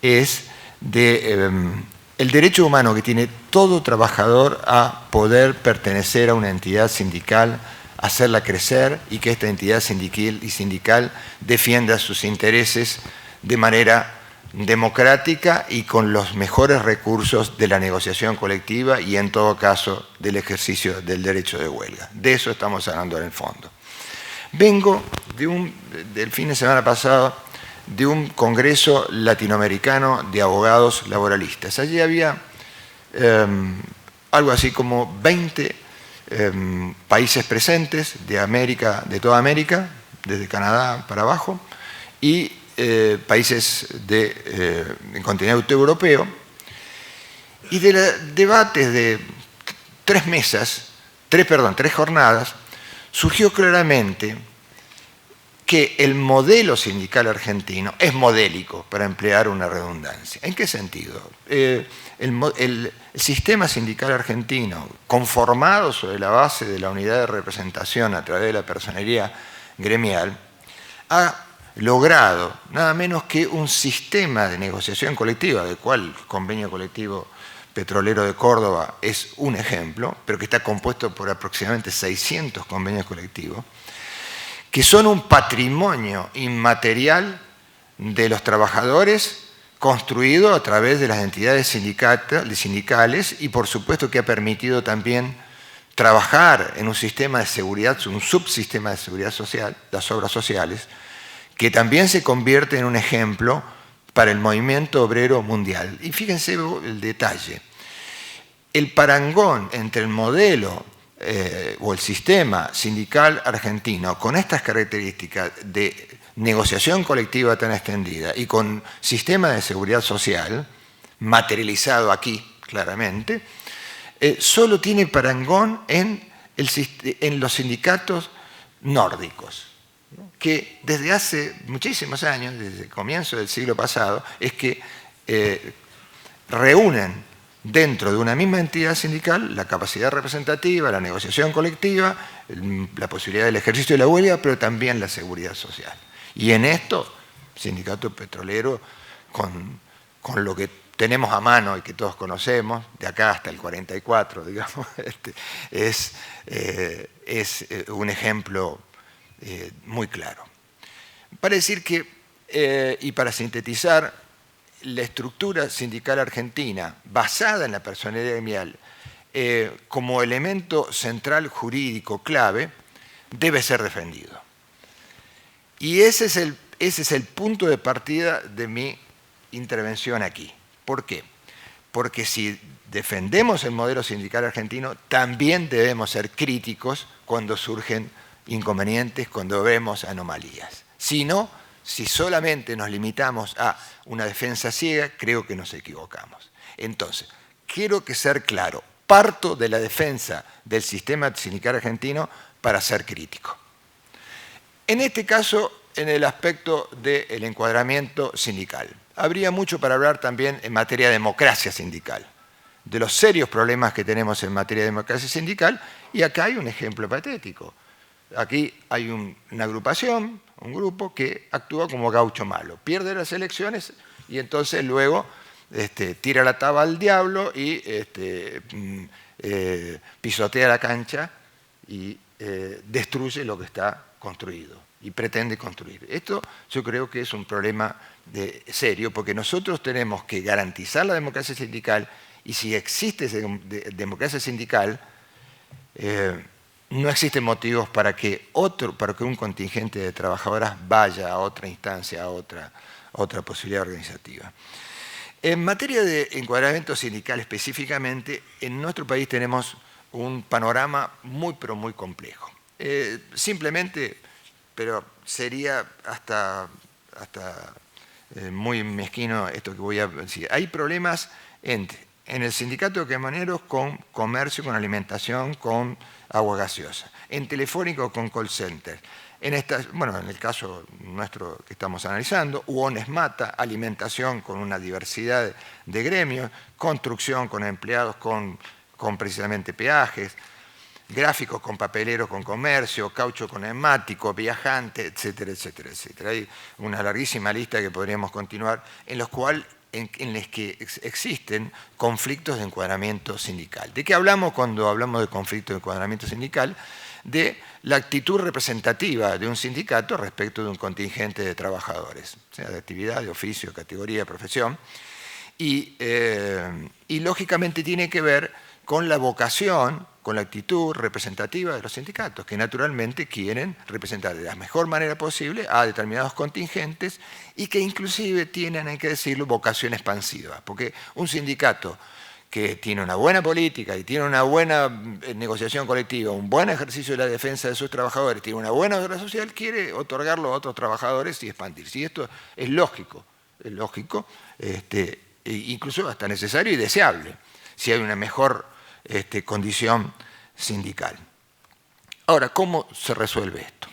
es de el derecho humano que tiene todo trabajador a poder pertenecer a una entidad sindical, hacerla crecer y que esta entidad sindical defienda sus intereses de manera democrática y con los mejores recursos de la negociación colectiva y en todo caso del ejercicio del derecho de huelga. De eso estamos hablando en el fondo. Vengo del fin de semana pasado de un congreso latinoamericano de abogados laboralistas. Allí había algo así como 20 países presentes de toda América, desde Canadá para abajo, y países del continente europeo, y de debates de tres jornadas, surgió claramente que el modelo sindical argentino es modélico, para emplear una redundancia. ¿En qué sentido? El sistema sindical argentino, conformado sobre la base de la unidad de representación a través de la personería gremial, ha logrado nada menos que un sistema de negociación colectiva, del cual el Convenio Colectivo Petrolero de Córdoba es un ejemplo, pero que está compuesto por aproximadamente 600 convenios colectivos, que son un patrimonio inmaterial de los trabajadores construido a través de las entidades sindicales y por supuesto que ha permitido también trabajar en un sistema de seguridad, un subsistema de seguridad social, las obras sociales, que también se convierte en un ejemplo para el movimiento obrero mundial. Y fíjense el detalle. El parangón entre el modelo o el sistema sindical argentino con estas características de negociación colectiva tan extendida y con sistema de seguridad social, materializado aquí claramente, solo tiene parangón en los sindicatos nórdicos, que desde hace muchísimos años, desde el comienzo del siglo pasado, es que reúnen dentro de una misma entidad sindical la capacidad representativa, la negociación colectiva, la posibilidad del ejercicio de la huelga, pero también la seguridad social. Y en esto, sindicato petrolero, con lo que tenemos a mano y que todos conocemos, de acá hasta el 44, digamos, es un ejemplo muy claro. Para decir que, y para sintetizar, la estructura sindical argentina, basada en la personería gremial, como elemento central jurídico clave, debe ser defendido. Y ese es el punto de partida de mi intervención aquí. ¿Por qué? Porque si defendemos el modelo sindical argentino, también debemos ser críticos cuando surgen inconvenientes, cuando vemos anomalías. Si solamente nos limitamos a una defensa ciega, creo que nos equivocamos. Entonces, quiero que ser claro, parto de la defensa del sistema sindical argentino para ser crítico. En este caso, en el aspecto del encuadramiento sindical. Habría mucho para hablar también en materia de democracia sindical, de los serios problemas que tenemos en materia de democracia sindical, y acá hay un ejemplo patético. Aquí hay una agrupación, un grupo que actúa como gaucho malo, pierde las elecciones y entonces luego tira la taba al diablo y pisotea la cancha y destruye lo que está construido. y pretende construir. Esto yo creo que es un problema serio, porque nosotros tenemos que garantizar la democracia sindical, y si existe democracia sindical, no existen motivos para que un contingente de trabajadoras vaya a otra instancia, a otra posibilidad organizativa. En materia de encuadramiento sindical específicamente, en nuestro país tenemos un panorama muy, pero muy complejo. Simplemente, pero sería hasta muy mezquino esto que voy a decir. Hay problemas en el sindicato de camioneros con comercio, con alimentación, con agua gaseosa. En Telefónico con call center. En el caso nuestro que estamos analizando, UONES Mata, alimentación con una diversidad de gremios, construcción con empleados con precisamente peajes, gráficos con papeleros con comercio, caucho con neumático, viajante, etcétera, etcétera, etcétera. Hay una larguísima lista que podríamos continuar en los que existen conflictos de encuadramiento sindical. ¿De qué hablamos cuando hablamos de conflicto de encuadramiento sindical? De la actitud representativa de un sindicato respecto de un contingente de trabajadores, sea de actividad, de oficio, categoría, profesión, y lógicamente tiene que ver con la vocación, con la actitud representativa de los sindicatos, que naturalmente quieren representar de la mejor manera posible a determinados contingentes y que inclusive tienen, hay que decirlo, vocación expansiva, porque un sindicato que tiene una buena política y tiene una buena negociación colectiva, un buen ejercicio de la defensa de sus trabajadores, tiene una buena obra social, quiere otorgarlo a otros trabajadores y expandirse. Y esto es lógico, incluso hasta necesario y deseable, si hay una mejor condición sindical. Ahora, ¿cómo se resuelve esto?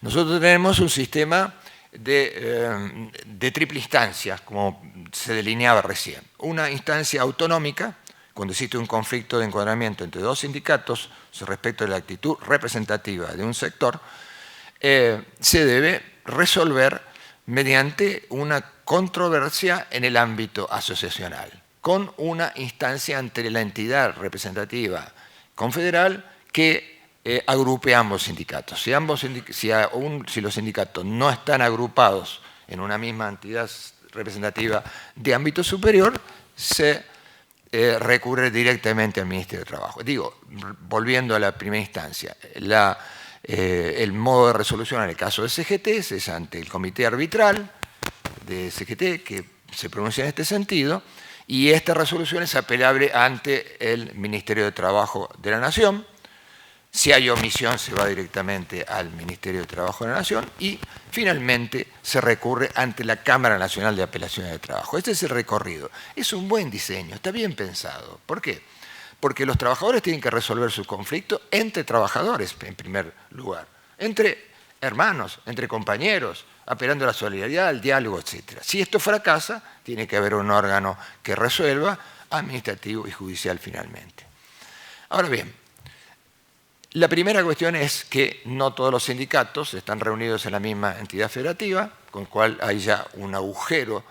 Nosotros tenemos un sistema de triple instancia, como se delineaba recién. Una instancia autonómica, cuando existe un conflicto de encuadramiento entre dos sindicatos respecto de la actitud representativa de un sector, se debe resolver mediante una controversia en el ámbito asociacional, con una instancia ante la entidad representativa confederal que agrupe ambos sindicatos. Si los sindicatos no están agrupados en una misma entidad representativa de ámbito superior, se recurre directamente al Ministerio de Trabajo. Digo, volviendo a la primera instancia, el modo de resolución en el caso de CGT es ante el comité arbitral de CGT, que se pronuncia en este sentido, y esta resolución es apelable ante el Ministerio de Trabajo de la Nación. Si hay omisión, se va directamente al Ministerio de Trabajo de la Nación y finalmente se recurre ante la Cámara Nacional de Apelaciones de Trabajo. Este es el recorrido. Es un buen diseño, está bien pensado. ¿Por qué? Porque los trabajadores tienen que resolver su conflicto entre trabajadores, en primer lugar, entre hermanos, entre compañeros, apelando a la solidaridad, al diálogo, etc. Si esto fracasa, tiene que haber un órgano que resuelva, administrativo y judicial finalmente. Ahora bien, la primera cuestión es que no todos los sindicatos están reunidos en la misma entidad federativa, con lo cual hay ya un agujero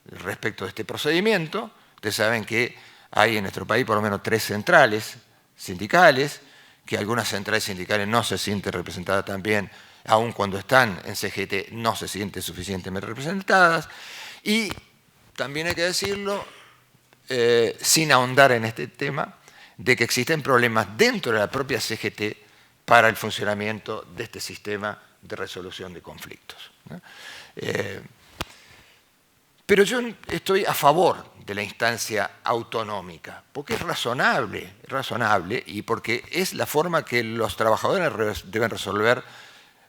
respecto de este procedimiento. Ustedes saben que hay en nuestro país por lo menos 3 centrales sindicales, que algunas centrales sindicales no se sienten representadas también, aun cuando están en CGT no se sienten suficientemente representadas, y también hay que decirlo, sin ahondar en este tema, de que existen problemas dentro de la propia CGT para el funcionamiento de este sistema de resolución de conflictos, ¿no? Pero yo estoy a favor de la instancia autonómica, porque es razonable y porque es la forma que los trabajadores deben resolver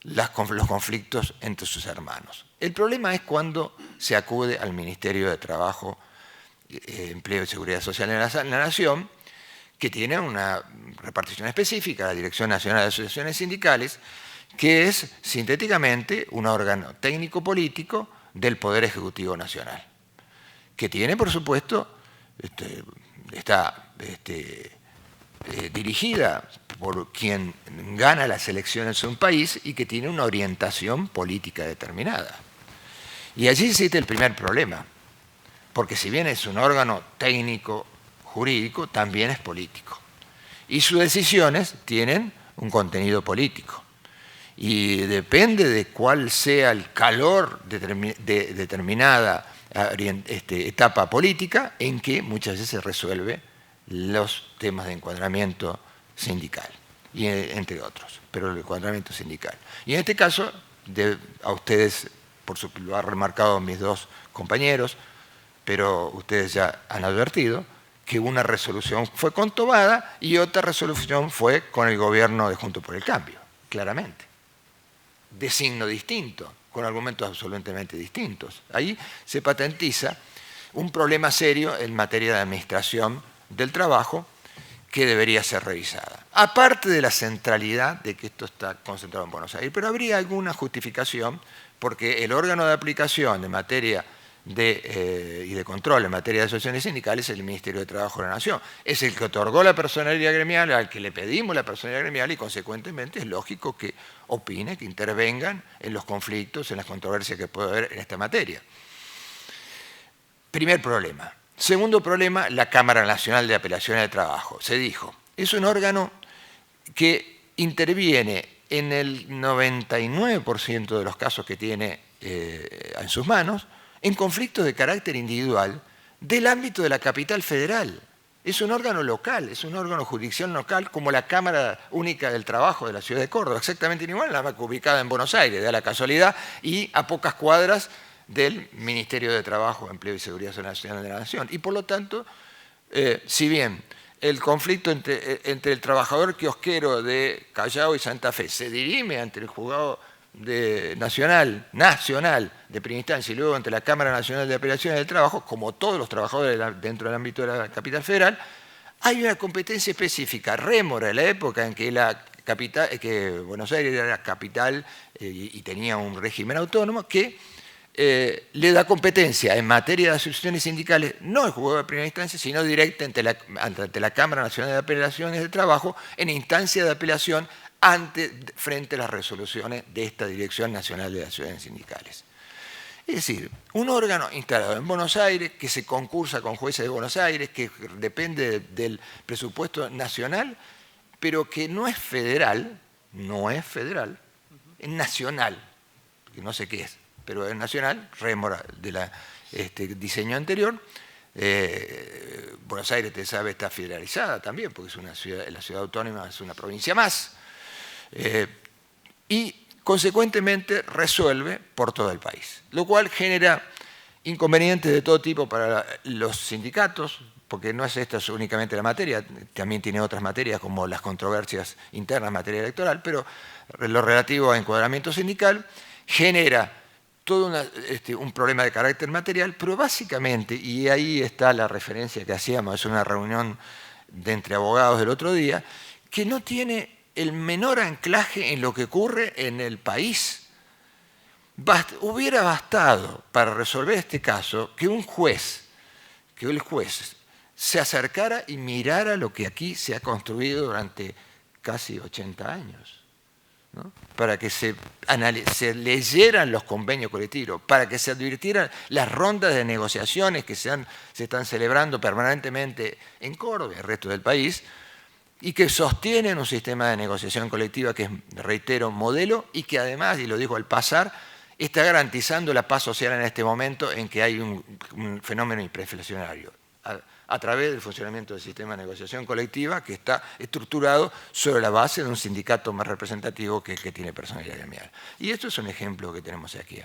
los conflictos entre sus hermanos. El problema es cuando se acude al Ministerio de Trabajo, Empleo y Seguridad Social en la Nación, que tiene una repartición específica, la Dirección Nacional de Asociaciones Sindicales, que es sintéticamente un órgano técnico-político del Poder Ejecutivo Nacional, que tiene, por supuesto, está dirigida por quien gana las elecciones en un país y que tiene una orientación política determinada. Y allí existe el primer problema, porque si bien es un órgano técnico jurídico, también es político. Y sus decisiones tienen un contenido político. y depende de cuál sea el calor de determinada etapa política en que muchas veces se resuelve los temas de encuadramiento sindical, y entre otros, pero el encuadramiento sindical. Y en este caso, a ustedes, lo han remarcado mis dos compañeros, pero ustedes ya han advertido que una resolución fue con Tobada y otra resolución fue con el gobierno de Juntos por el Cambio, claramente, de signo distinto, con argumentos absolutamente distintos. Ahí se patentiza un problema serio en materia de administración del trabajo que debería ser revisada. Aparte de la centralidad de que esto está concentrado en Buenos Aires, pero habría alguna justificación porque el órgano de aplicación en materia y de control en materia de asociaciones sindicales es el Ministerio de Trabajo de la Nación. Es el que otorgó la personalidad gremial, al que le pedimos la personalidad gremial y consecuentemente es lógico que opine, que intervengan en los conflictos, en las controversias que puede haber en esta materia. Primer problema. Segundo problema, la Cámara Nacional de Apelaciones de Trabajo. Se dijo, es un órgano que interviene en el 99% de los casos que tiene en sus manos en conflictos de carácter individual del ámbito de la capital federal. Es un órgano local, es un órgano jurisdicción local como la Cámara Única del Trabajo de la Ciudad de Córdoba, exactamente igual, nada más que ubicada en Buenos Aires, da la casualidad, y a pocas cuadras del Ministerio de Trabajo, Empleo y Seguridad Nacional de la Nación. Y por lo tanto, si bien el conflicto entre el trabajador kiosquero de Callao y Santa Fe se dirime ante el juzgado nacional de primera instancia y luego ante la Cámara Nacional de Apelaciones del Trabajo, como todos los trabajadores dentro del ámbito de la capital federal, hay una competencia específica, rémora, en la época en que Buenos Aires era la capital y tenía un régimen autónomo que le da competencia en materia de asociaciones sindicales, no el juzgado de primera instancia, sino directa ante la Cámara Nacional de Apelaciones del Trabajo en instancia de apelación frente a las resoluciones de esta Dirección Nacional de Asociaciones Sindicales. Es decir, un órgano instalado en Buenos Aires, que se concursa con jueces de Buenos Aires, que depende del presupuesto nacional, pero que no es federal, es nacional, que no sé qué es, pero es nacional, rémora del diseño anterior. Buenos Aires, usted sabe, está federalizada también, porque es una ciudad, la ciudad autónoma es una provincia más. Y consecuentemente resuelve por todo el país, lo cual genera inconvenientes de todo tipo para los sindicatos, porque no es esta únicamente la materia, también tiene otras materias como las controversias internas en materia electoral, pero lo relativo a encuadramiento sindical genera todo un problema de carácter material, pero básicamente, y ahí está la referencia que hacíamos, es una reunión entre abogados del otro día, que no tiene el menor anclaje en lo que ocurre en el país. Hubiera bastado para resolver este caso que el juez se acercara y mirara lo que aquí se ha construido durante casi 80 años, ¿no? Para que se leyeran los convenios colectivos, para que se advirtieran las rondas de negociaciones que se están celebrando permanentemente en Córdoba y el resto del país, y que sostienen un sistema de negociación colectiva que es, reitero, modelo, y que además, y lo digo al pasar, está garantizando la paz social en este momento en que hay un fenómeno hiperinflacionario, a través del funcionamiento del sistema de negociación colectiva que está estructurado sobre la base de un sindicato más representativo que el que tiene personalidad gremial. Y esto es un ejemplo que tenemos aquí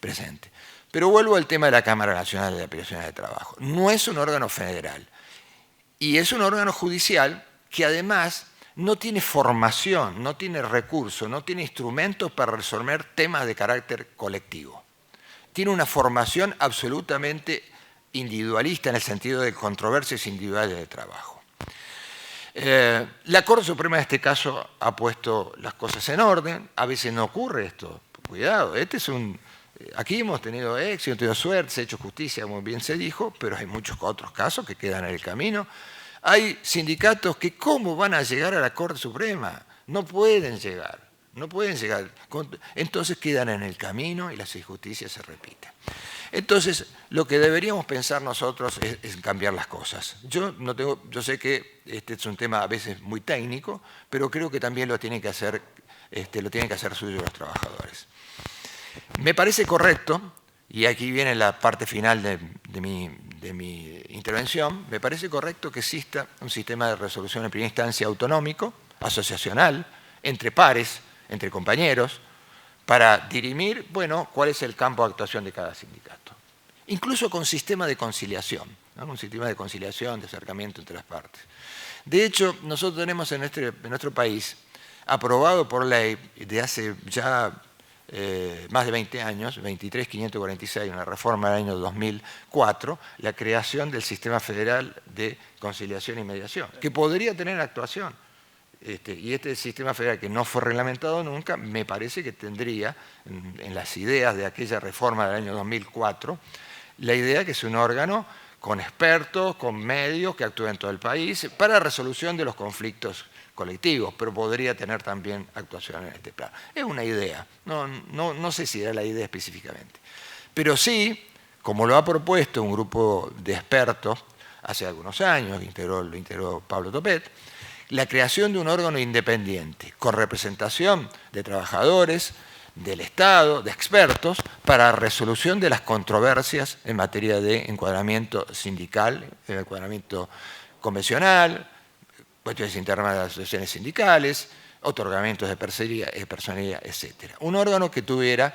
presente. Pero vuelvo al tema de la Cámara Nacional de Apelaciones de Trabajo. No es un órgano federal, y es un órgano judicial que además no tiene formación, no tiene recursos, no tiene instrumentos para resolver temas de carácter colectivo. Tiene una formación absolutamente individualista en el sentido de controversias individuales de trabajo. La Corte Suprema en este caso ha puesto las cosas en orden, a veces no ocurre esto, cuidado, aquí hemos tenido éxito, hemos tenido suerte, se ha hecho justicia, muy bien se dijo, pero hay muchos otros casos que quedan en el camino. Hay sindicatos que ¿cómo van a llegar a la Corte Suprema? No pueden llegar, no pueden llegar. Entonces quedan en el camino y las injusticias se repiten. Entonces, lo que deberíamos pensar nosotros es cambiar las cosas. Yo sé que este es un tema a veces muy técnico, pero creo que también lo tienen que hacer lo tienen que hacer suyo los trabajadores. Me parece correcto, y aquí viene la parte final de mi intervención, me parece correcto que exista un sistema de resolución en primera instancia autonómico, asociacional, entre pares, entre compañeros, para dirimir, bueno, cuál es el campo de actuación de cada sindicato. Incluso con sistema de conciliación, ¿no? Un sistema de conciliación, de acercamiento entre las partes. De hecho, nosotros tenemos en nuestro país, aprobado por ley de hace ya más de 20 años, 23.546, una reforma del año 2004, la creación del Sistema Federal de Conciliación y Mediación, que podría tener actuación. Y este sistema federal, que no fue reglamentado nunca, me parece que tendría, en las ideas de aquella reforma del año 2004, la idea que es un órgano con expertos, con medios que actúen en todo el país para resolución de los conflictos colectivos, pero podría tener también actuación en este plano. Es una idea, no sé si era la idea específicamente. Pero sí, como lo ha propuesto un grupo de expertos hace algunos años, lo integró Pablo Topet, la creación de un órgano independiente, con representación de trabajadores, del Estado, de expertos, para resolución de las controversias en materia de encuadramiento sindical, encuadramiento convencional, cuestiones internas de las asociaciones sindicales, otorgamientos de personería, etc. Un órgano que tuviera,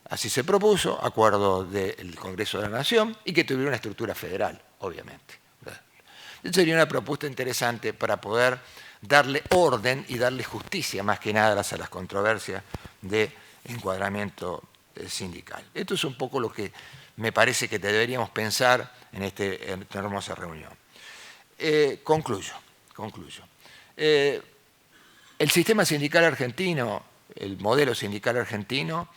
así se propuso, acuerdo del Congreso de la Nación, y que tuviera una estructura federal, obviamente. Sería una propuesta interesante para poder darle orden y darle justicia, más que nada, a las controversias de encuadramiento sindical. Esto es un poco lo que me parece que deberíamos pensar en esta hermosa reunión. Concluyo. El sistema sindical argentino, el modelo sindical argentino,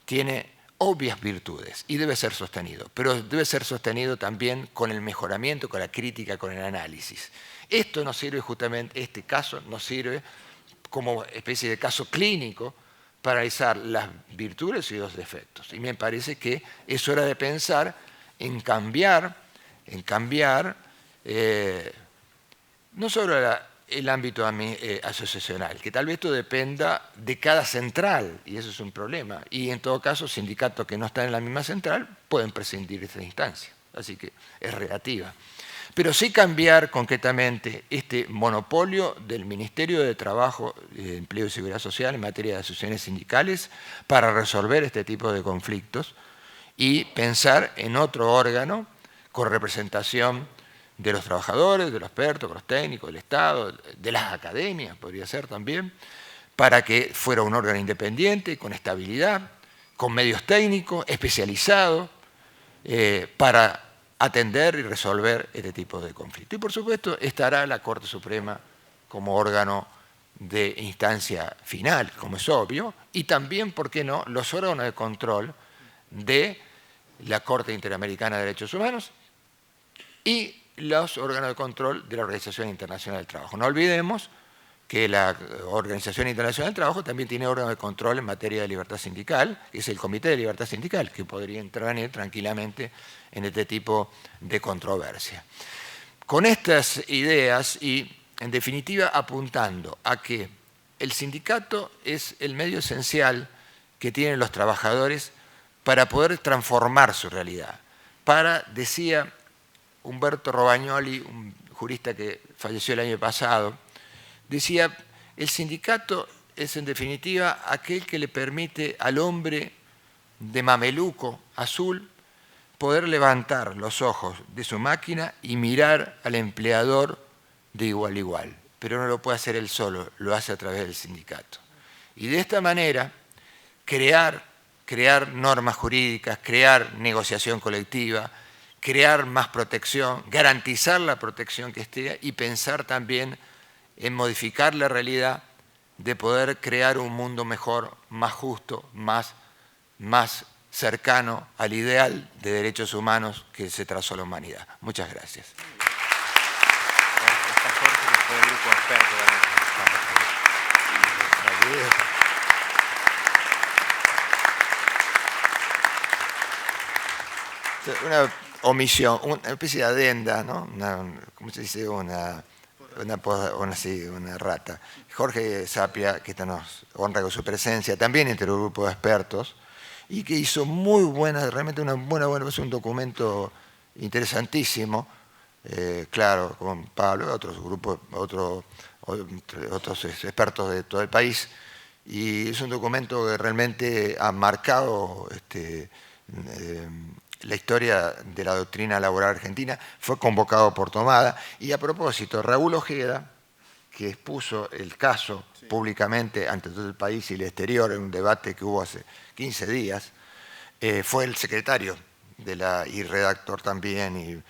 tiene obvias virtudes y debe ser sostenido, pero debe ser sostenido también con el mejoramiento, con la crítica, con el análisis. Esto nos sirve justamente, este caso nos sirve como especie de caso clínico para analizar las virtudes y los defectos. Y me parece que es hora de pensar en cambiar no solo el ámbito asociacional, que tal vez esto dependa de cada central, y eso es un problema. Y en todo caso, sindicatos que no están en la misma central pueden prescindir de esta instancia. Así que es relativa. Pero sí cambiar concretamente este monopolio del Ministerio de Trabajo, Empleo y Seguridad Social en materia de asociaciones sindicales para resolver este tipo de conflictos y pensar en otro órgano con representación de los trabajadores, de los expertos, de los técnicos, del Estado, de las academias, podría ser también, para que fuera un órgano independiente, con estabilidad, con medios técnicos, especializados, para atender y resolver este tipo de conflictos. Y por supuesto estará la Corte Suprema como órgano de instancia final, como es obvio, y también, ¿por qué no?, los órganos de control de la Corte Interamericana de Derechos Humanos y los órganos de control de la Organización Internacional del Trabajo. No olvidemos que la Organización Internacional del Trabajo también tiene órganos de control en materia de libertad sindical, que es el Comité de Libertad Sindical, que podría intervenir tranquilamente en este tipo de controversia. Con estas ideas y, en definitiva, apuntando a que el sindicato es el medio esencial que tienen los trabajadores para poder transformar su realidad. Decía Humberto Robagnoli, un jurista que falleció el año pasado, decía, el sindicato es en definitiva aquel que le permite al hombre de mameluco azul poder levantar los ojos de su máquina y mirar al empleador de igual a igual. Pero no lo puede hacer él solo, lo hace a través del sindicato. Y de esta manera, crear normas jurídicas, crear negociación colectiva, crear más protección, garantizar la protección que esté y pensar también en modificar la realidad de poder crear un mundo mejor, más justo, más cercano al ideal de derechos humanos que se trazó la humanidad. Muchas gracias. Una omisión, una especie de adenda, ¿no? ¿Cómo se dice? una rata. Jorge Sapia, que nos honra con su presencia, también integró un grupo de expertos y que hizo muy buena, realmente una buena, es un documento interesantísimo, claro, con Pablo y otros grupos, otros expertos de todo el país, y es un documento que realmente ha marcado la historia de la doctrina laboral argentina. Fue convocado por Tomada, y a propósito, Raúl Ojeda, que expuso el caso públicamente ante todo el país y el exterior en un debate que hubo hace 15 días, fue el secretario y redactor también,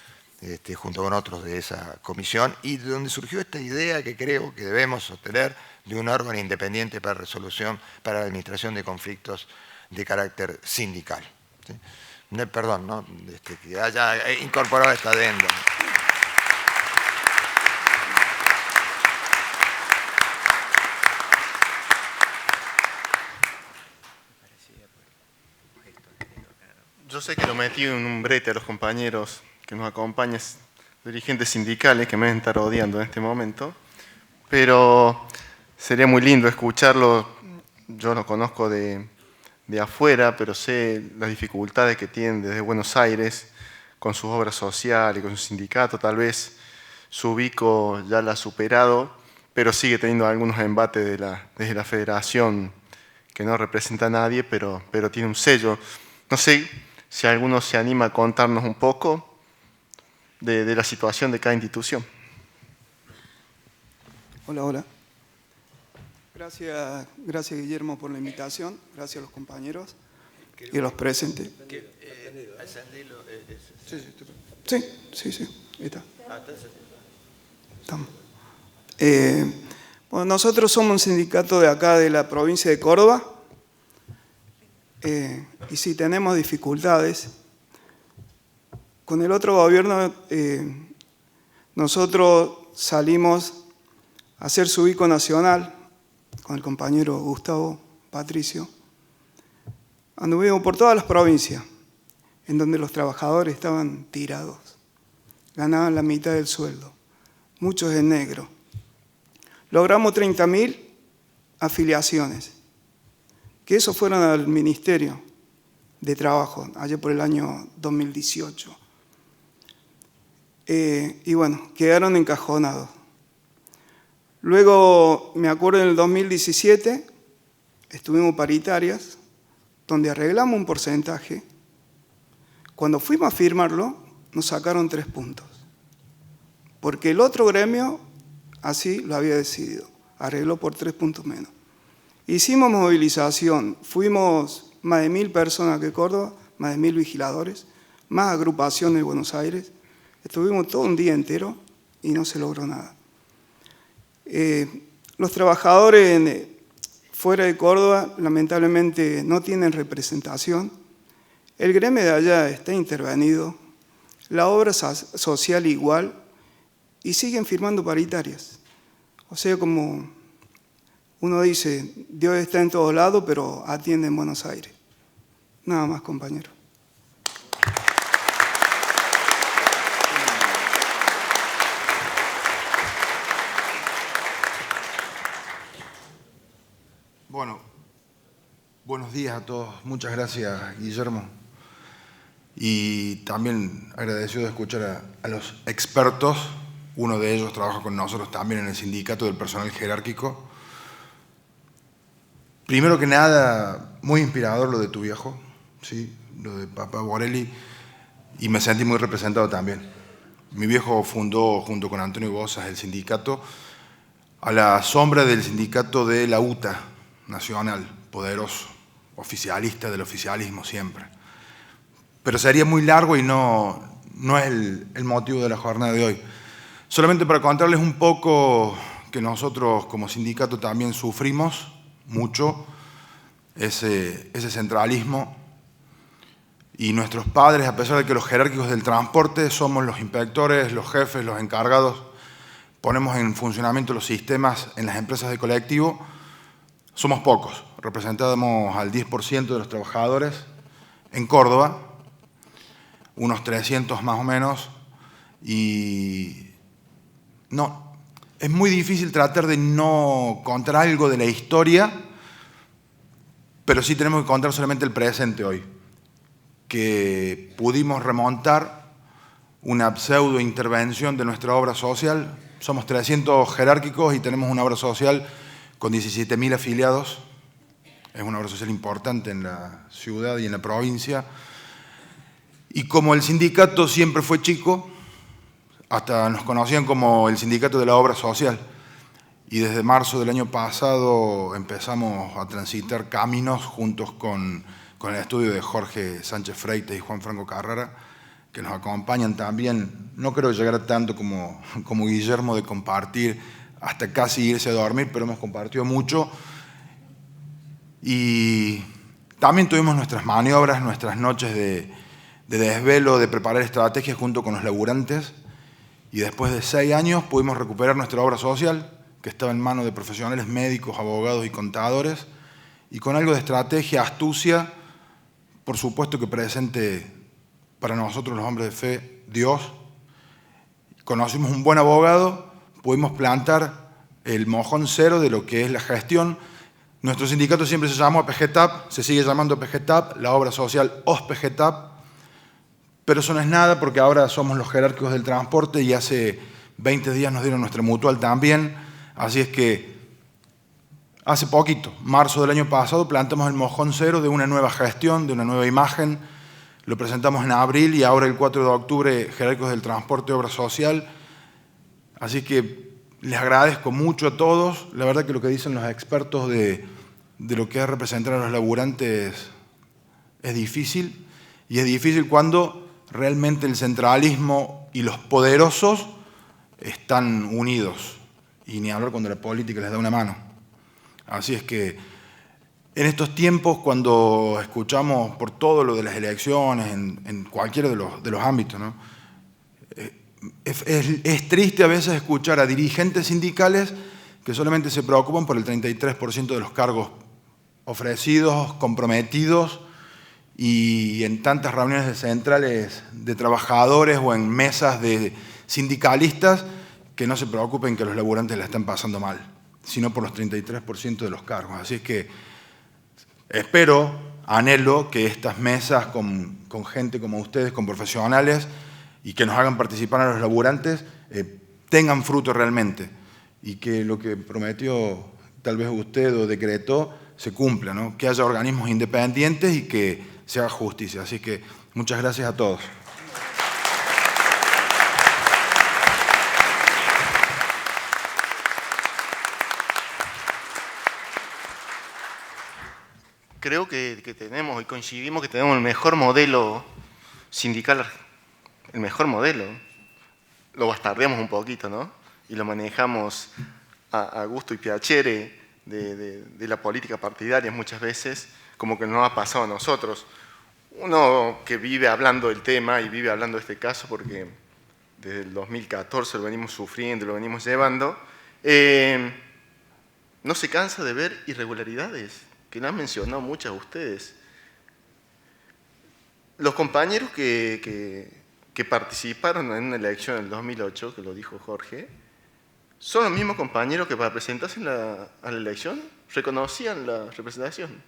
y junto con otros de esa comisión, y de donde surgió esta idea que creo que debemos sostener de un órgano independiente para para la administración de conflictos de carácter sindical. ¿Sí? Perdón, ¿no? Que haya incorporado esta adenda. Yo sé que lo metí en un brete a los compañeros que nos acompañan, dirigentes sindicales que me deben estar odiando en este momento, pero sería muy lindo escucharlo. Yo lo conozco de afuera, pero sé las dificultades que tienen desde Buenos Aires con sus obras sociales, con su sindicato. Tal vez su ubico ya la ha superado, pero sigue teniendo algunos embates desde la federación que no representa a nadie, pero tiene un sello. No sé si alguno se anima a contarnos un poco de la situación de cada institución. Hola. Gracias Guillermo por la invitación, gracias a los compañeros y a los presentes. Sí, ahí está. Estamos. Bueno, nosotros somos un sindicato de acá de la provincia de Córdoba, y sí tenemos dificultades. Con el otro gobierno nosotros salimos a hacer su ICO nacional con el compañero Gustavo Patricio. Anduvimos por todas las provincias en donde los trabajadores estaban tirados, ganaban la mitad del sueldo, muchos en negro. Logramos 30.000 afiliaciones, que eso fueron al Ministerio de Trabajo, allá por el año 2018. Y bueno, quedaron encajonados. Luego, me acuerdo en el 2017, estuvimos paritarias, donde arreglamos un porcentaje. Cuando fuimos a firmarlo, nos sacaron 3 puntos. Porque el otro gremio así lo había decidido, arregló por 3 puntos menos. Hicimos movilización, fuimos más de 1.000 personas de Córdoba, más de 1.000 vigiladores, más agrupaciones de Buenos Aires. Estuvimos todo un día entero y no se logró nada. Los trabajadores fuera de Córdoba lamentablemente no tienen representación. El gremio de allá está intervenido, la obra social igual, y siguen firmando paritarias. O sea, como uno dice, Dios está en todos lados, pero atiende en Buenos Aires. Nada más, compañero. Bueno, buenos días a todos. Muchas gracias, Guillermo. Y también agradecido de escuchar a los expertos. Uno de ellos trabaja con nosotros también en el sindicato del personal jerárquico. Primero que nada, muy inspirador lo de tu viejo, ¿sí? Lo de papá Borelli, y me sentí muy representado también. Mi viejo fundó, junto con Antonio Bozas, el sindicato a la sombra del sindicato de la UTA nacional, poderoso, oficialista del oficialismo siempre. Pero sería muy largo y no es el motivo de la jornada de hoy. Solamente para contarles un poco que nosotros como sindicato también sufrimos mucho ese centralismo, y nuestros padres, a pesar de que los jerárquicos del transporte somos los inspectores, los jefes, los encargados, ponemos en funcionamiento los sistemas en las empresas de colectivo, somos pocos, representamos al 10% de los trabajadores en Córdoba, unos 300 más o menos, y no, es muy difícil tratar de no contar algo de la historia, pero sí tenemos que contar solamente el presente hoy, que pudimos remontar una pseudo intervención de nuestra obra social. Somos 300 jerárquicos y tenemos una obra social con 17.000 afiliados. Es una obra social importante en la ciudad y en la provincia. Y como el sindicato siempre fue chico, hasta nos conocían como el sindicato de la obra social. Y desde marzo del año pasado empezamos a transitar caminos juntos con el estudio de Jorge Sánchez Freites y Juan Franco Carrara, que nos acompañan también. No creo llegar a tanto como Guillermo de compartir hasta casi irse a dormir, pero hemos compartido mucho. Y también tuvimos nuestras maniobras, nuestras noches de desvelo, de preparar estrategias junto con los laburantes. Y después de 6 años pudimos recuperar nuestra obra social, que estaba en manos de profesionales médicos, abogados y contadores, y con algo de estrategia, astucia, por supuesto que presente para nosotros los hombres de fe, Dios. Conocimos un buen abogado, pudimos plantar el mojón cero de lo que es la gestión. Nuestro sindicato siempre se llamó APGTAP, se sigue llamando APGTAP, la obra social OSPGTAP, pero eso no es nada porque ahora somos los jerárquicos del transporte y hace 20 días nos dieron nuestra mutual también. Así es que hace poquito, marzo del año pasado, plantamos el mojón cero de una nueva gestión, de una nueva imagen. Lo presentamos en abril y ahora el 4 de octubre, jerárquicos del transporte, obra social. Así que les agradezco mucho a todos. La verdad que lo que dicen los expertos de lo que es representar a los laburantes es difícil. Y es difícil cuando realmente el centralismo y los poderosos están unidos. Y ni hablar cuando la política les da una mano. Así es que en estos tiempos, cuando escuchamos por todo lo de las elecciones, en cualquiera de los ámbitos, ¿no? Es triste a veces escuchar a dirigentes sindicales que solamente se preocupan por el 33% de los cargos ofrecidos, comprometidos, y en tantas reuniones de centrales de trabajadores o en mesas de sindicalistas que no se preocupen que los laburantes la están pasando mal, sino por los 33% de los cargos. Así es que espero, anhelo que estas mesas con gente como ustedes, con profesionales, y que nos hagan participar a los laburantes, tengan fruto realmente, y que lo que prometió tal vez usted o decretó se cumpla, ¿no? Que haya organismos independientes y que se haga justicia. Así que muchas gracias a todos. Creo que tenemos y coincidimos que tenemos el mejor modelo sindical, el mejor modelo. Lo bastardeamos un poquito, ¿no? Y lo manejamos a gusto y piacere de la política partidaria muchas veces, como que nos ha pasado a nosotros. Uno que vive hablando del tema y vive hablando de este caso porque desde el 2014 lo venimos sufriendo, lo venimos llevando, no se cansa de ver irregularidades, que lo han mencionado muchas de ustedes. Los compañeros que participaron en una elección en el 2008, que lo dijo Jorge, son los mismos compañeros que para presentarse a la elección reconocían la representación.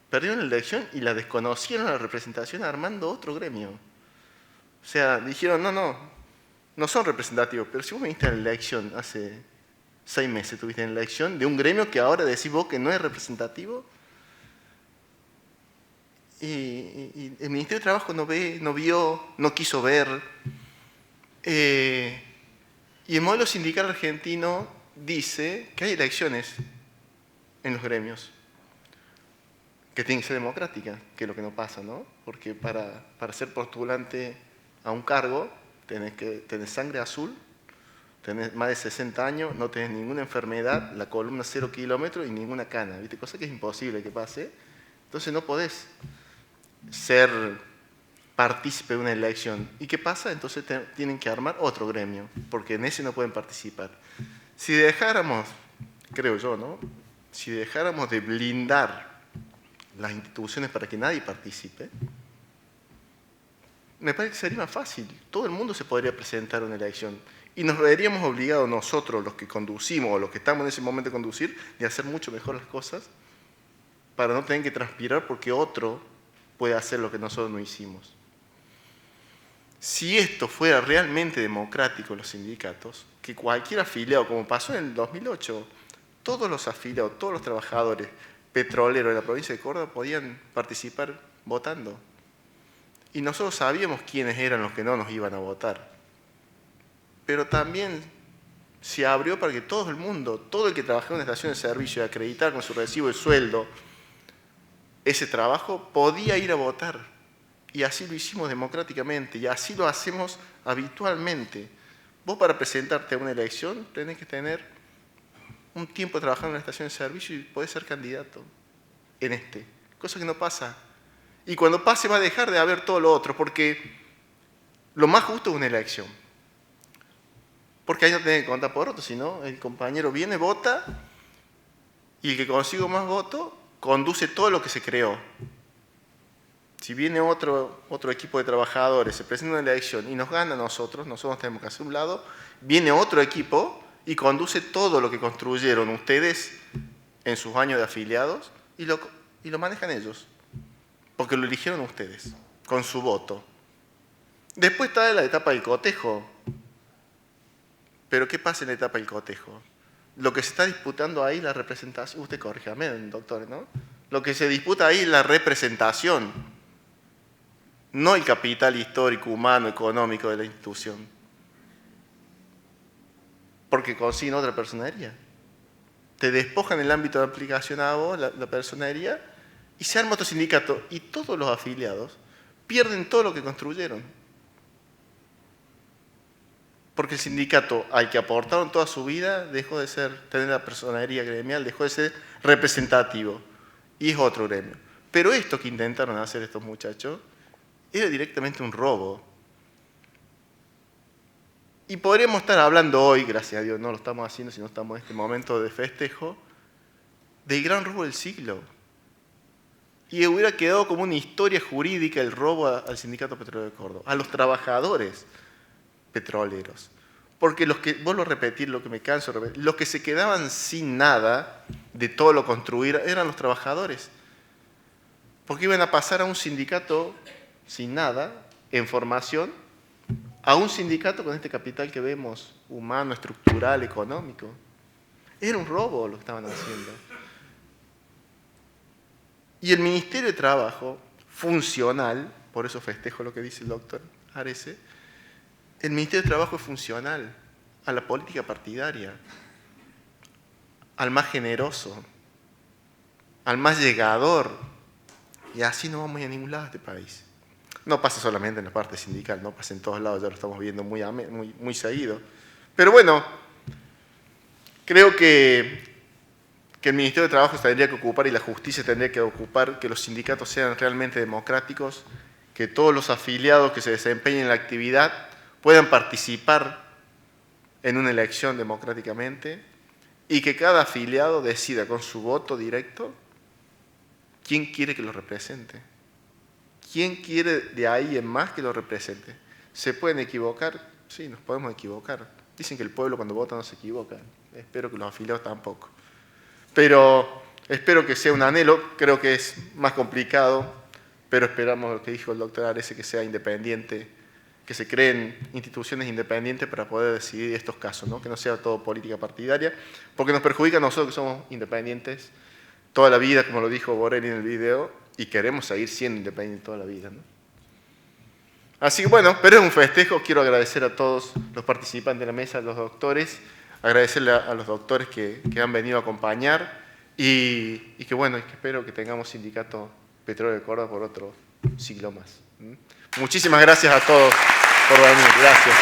Perdieron la elección y la desconocieron la representación armando otro gremio. O sea, dijeron, no son representativos, pero si vos viniste a la elección hace 6 meses, tuviste en la elección de un gremio que ahora decís vos que no es representativo, y el Ministerio de Trabajo no vio, no quiso ver. Y el modelo sindical argentino dice que hay elecciones en los gremios, que tienen que ser democráticas, que es lo que no pasa, ¿no? Porque para ser postulante a un cargo tenés que tener sangre azul, tenés más de 60 años, no tenés ninguna enfermedad, la columna 0 kilómetros y ninguna cana, ¿viste? Cosa que es imposible que pase. Entonces no podés ser partícipe de una elección. ¿Y qué pasa? Entonces tienen que armar otro gremio, porque en ese no pueden participar. Si dejáramos, creo yo, ¿no? Si dejáramos de blindar las instituciones para que nadie participe, me parece que sería más fácil. Todo el mundo se podría presentar a una elección. Y nos veríamos obligados nosotros, los que conducimos o los que estamos en ese momento de conducir, de hacer mucho mejor las cosas para no tener que transpirar porque otro puede hacer lo que nosotros no hicimos. Si esto fuera realmente democrático en los sindicatos, que cualquier afiliado, como pasó en el 2008, todos los afiliados, todos los trabajadores petroleros de la provincia de Córdoba podían participar votando. Y nosotros sabíamos quiénes eran los que no nos iban a votar. Pero también se abrió para que todo el mundo, todo el que trabajaba en una estación de servicio y acreditar con su recibo de sueldo ese trabajo, podía ir a votar. Y así lo hicimos democráticamente y así lo hacemos habitualmente. Vos para presentarte a una elección tenés que tener un tiempo trabajando en una estación de servicio y podés ser candidato en cosa que no pasa. Y cuando pase va a dejar de haber todo lo otro, porque lo más justo es una elección. Porque ahí no tenés que contar por votos, sino el compañero viene, vota, y el que consigue más votos conduce todo lo que se creó. Si viene otro equipo de trabajadores, se presenta una elección y nos gana a nosotros tenemos que hacer un lado, viene otro equipo y conduce todo lo que construyeron ustedes en sus años de afiliados y lo manejan ellos, porque lo eligieron ustedes, con su voto. Después está la etapa del cotejo. Pero ¿qué pasa en la etapa del cotejo? Lo que se está disputando ahí, la representación, usted corríjame, doctor, ¿no? Lo que se disputa ahí es la representación, no el capital histórico, humano, económico de la institución. Porque consiguen otra personería. Te despojan el ámbito de aplicación a vos, la personería, y se arma otro sindicato. Y todos los afiliados pierden todo lo que construyeron. Porque el sindicato al que aportaron toda su vida dejó de tener la personería gremial, dejó de ser representativo. Y es otro gremio. Pero esto que intentaron hacer estos muchachos era directamente un robo. Y podríamos estar hablando hoy, gracias a Dios no lo estamos haciendo, sino estamos en este momento de festejo, del gran robo del siglo. Y hubiera quedado como una historia jurídica el robo al Sindicato Petrolero de Córdoba, a los trabajadores petroleros. Porque vuelvo a repetir lo que me canso de repetir, los que se quedaban sin nada de todo lo construido eran los trabajadores. Porque iban a pasar a un sindicato sin nada, en formación, a un sindicato con este capital que vemos, humano, estructural, económico. Era un robo lo que estaban haciendo. Y el Ministerio de Trabajo, funcional, por eso festejo lo que dice el doctor Arese, el Ministerio de Trabajo es funcional a la política partidaria, al más generoso, al más llegador. Y así no vamos a ningún lado de este país. No pasa solamente en la parte sindical, no pasa en todos lados, ya lo estamos viendo muy seguido. Pero bueno, creo que el Ministerio de Trabajo se tendría que ocupar y la justicia tendría que ocupar que los sindicatos sean realmente democráticos, que todos los afiliados que se desempeñen en la actividad puedan participar en una elección democráticamente y que cada afiliado decida con su voto directo quién quiere que lo represente. ¿Quién quiere de ahí en más que lo represente? ¿Se pueden equivocar? Sí, nos podemos equivocar. Dicen que el pueblo cuando vota no se equivoca. Espero que los afiliados tampoco. Pero espero que sea un anhelo. Creo que es más complicado, pero esperamos lo que dijo el doctor Arese, que sea independiente, que se creen instituciones independientes para poder decidir estos casos, ¿no? Que no sea todo política partidaria, porque nos perjudica a nosotros que somos independientes toda la vida, como lo dijo Borelli en el video, y queremos seguir siendo independientes toda la vida, ¿no? Así que bueno, pero es un festejo. Quiero agradecer a todos los participantes de la mesa, a los doctores, agradecerle a los doctores que han venido a acompañar y que bueno, que espero que tengamos Sindicato Petrolero de Córdoba por otro siglo más. Muchísimas gracias a todos por venir. Gracias.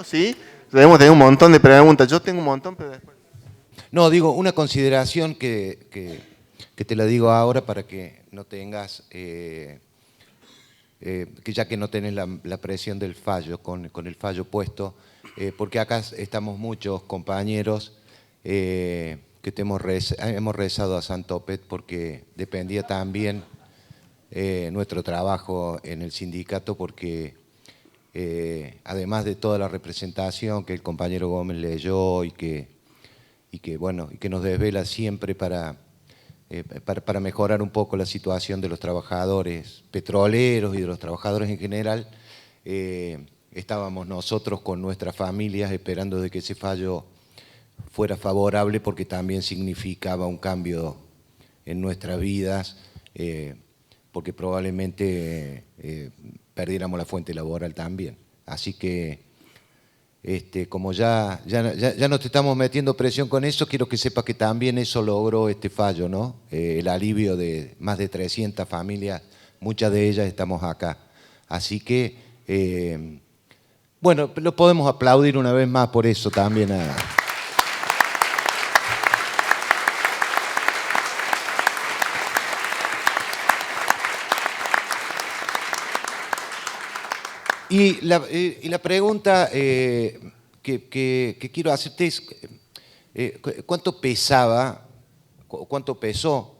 Sí, debemos tener un montón de preguntas. Yo tengo un montón, pero después... No, digo, una consideración que te la digo ahora para que no tengas que ya que no tenés la presión del fallo, con el fallo puesto, porque acá estamos muchos compañeros que hemos rezado a San Topet porque dependía también nuestro trabajo en el sindicato, porque además de toda la representación que el compañero Gómez leyó y que nos desvela siempre para mejorar un poco la situación de los trabajadores petroleros y de los trabajadores en general, estábamos nosotros con nuestras familias esperando de que ese fallo fuera favorable, porque también significaba un cambio en nuestras vidas, porque probablemente perdiéramos la fuente laboral también. Así que, como ya nos estamos metiendo presión con eso, quiero que sepa que también eso logró este fallo, ¿no? El alivio de más de 300 familias, muchas de ellas estamos acá. Así que, bueno, lo podemos aplaudir una vez más por eso también a... Y la pregunta que quiero hacerte es, ¿cuánto pesó?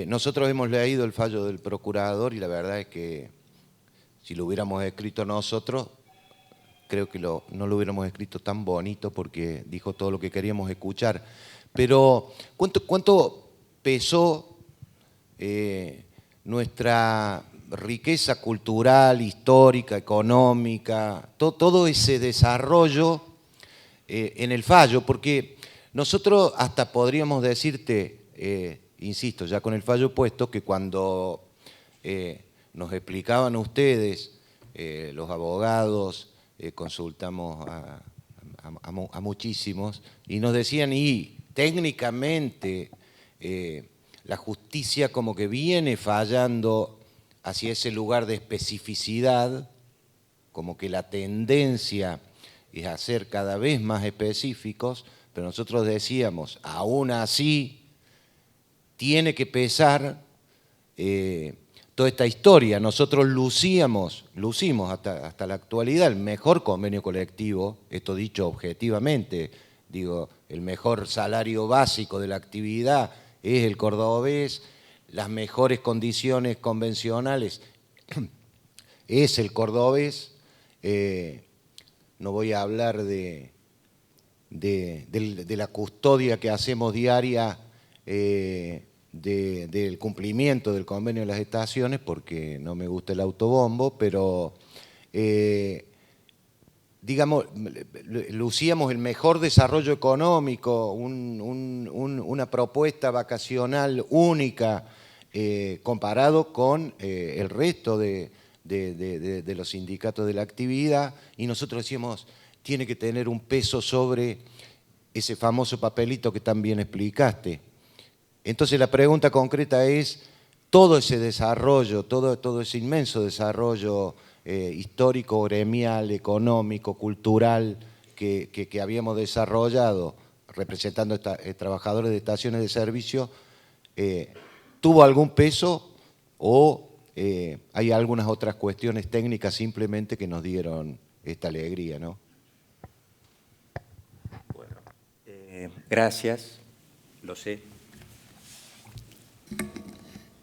Nosotros hemos leído el fallo del procurador y la verdad es que si lo hubiéramos escrito nosotros, creo que no lo hubiéramos escrito tan bonito, porque dijo todo lo que queríamos escuchar. Pero, ¿cuánto pesó nuestra riqueza cultural, histórica, económica, todo ese desarrollo en el fallo? Porque nosotros hasta podríamos decirte, insisto, ya con el fallo puesto, que cuando nos explicaban ustedes, los abogados, consultamos a muchísimos, y nos decían, y técnicamente la justicia como que viene fallando hacia ese lugar de especificidad, como que la tendencia es a ser cada vez más específicos, pero nosotros decíamos, aún así, tiene que pesar toda esta historia. Nosotros lucimos hasta la actualidad el mejor convenio colectivo, esto dicho objetivamente, digo, el mejor salario básico de la actividad es el cordobés, las mejores condiciones convencionales es el cordobés. No voy a hablar de la custodia que hacemos diaria del cumplimiento del convenio de las estaciones, porque no me gusta el autobombo, pero digamos, lucíamos el mejor desarrollo económico, una propuesta vacacional única comparado con el resto de los sindicatos de la actividad, y nosotros decíamos, tiene que tener un peso sobre ese famoso papelito que también explicaste. Entonces la pregunta concreta es, todo ese desarrollo, todo ese inmenso desarrollo histórico, gremial, económico, cultural que habíamos desarrollado representando trabajadores de estaciones de servicio, ¿tuvo algún peso o hay algunas otras cuestiones técnicas simplemente que nos dieron esta alegría, ¿no? Bueno, gracias, lo sé.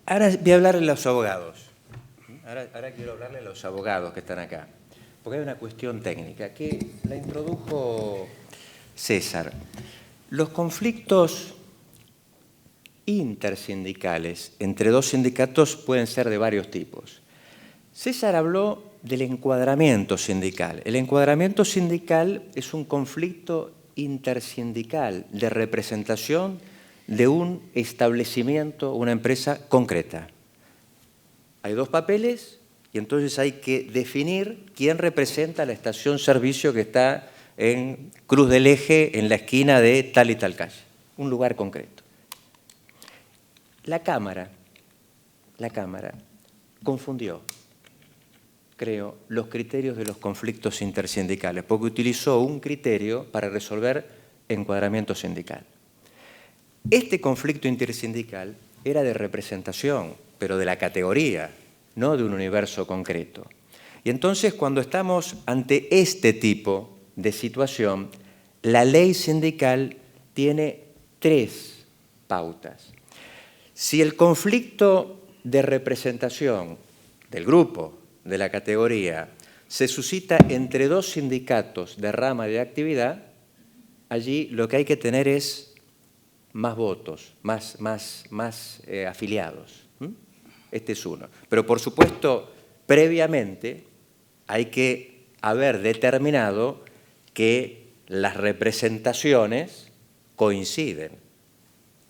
Ahora voy a hablarle a los abogados. Ahora quiero hablarle a los abogados que están acá, porque hay una cuestión técnica que la introdujo César. Los conflictos intersindicales entre dos sindicatos pueden ser de varios tipos. César habló del encuadramiento sindical. El encuadramiento sindical es un conflicto intersindical de representación de un establecimiento, una empresa concreta. Hay dos papeles y entonces hay que definir quién representa la estación servicio que está en Cruz del Eje, en la esquina de tal y tal calle, un lugar concreto. La Cámara confundió, creo, los criterios de los conflictos intersindicales, porque utilizó un criterio para resolver encuadramiento sindical. Este conflicto intersindical era de representación, pero de la categoría no de un universo concreto. Y entonces, cuando estamos ante este tipo de situación, la ley sindical tiene 3 pautas. Si el conflicto de representación del grupo, de la categoría, se suscita entre 2 sindicatos de rama de actividad, allí lo que hay que tener es más votos, más afiliados. Este es uno. Pero, por supuesto, previamente hay que haber determinado que las representaciones coinciden.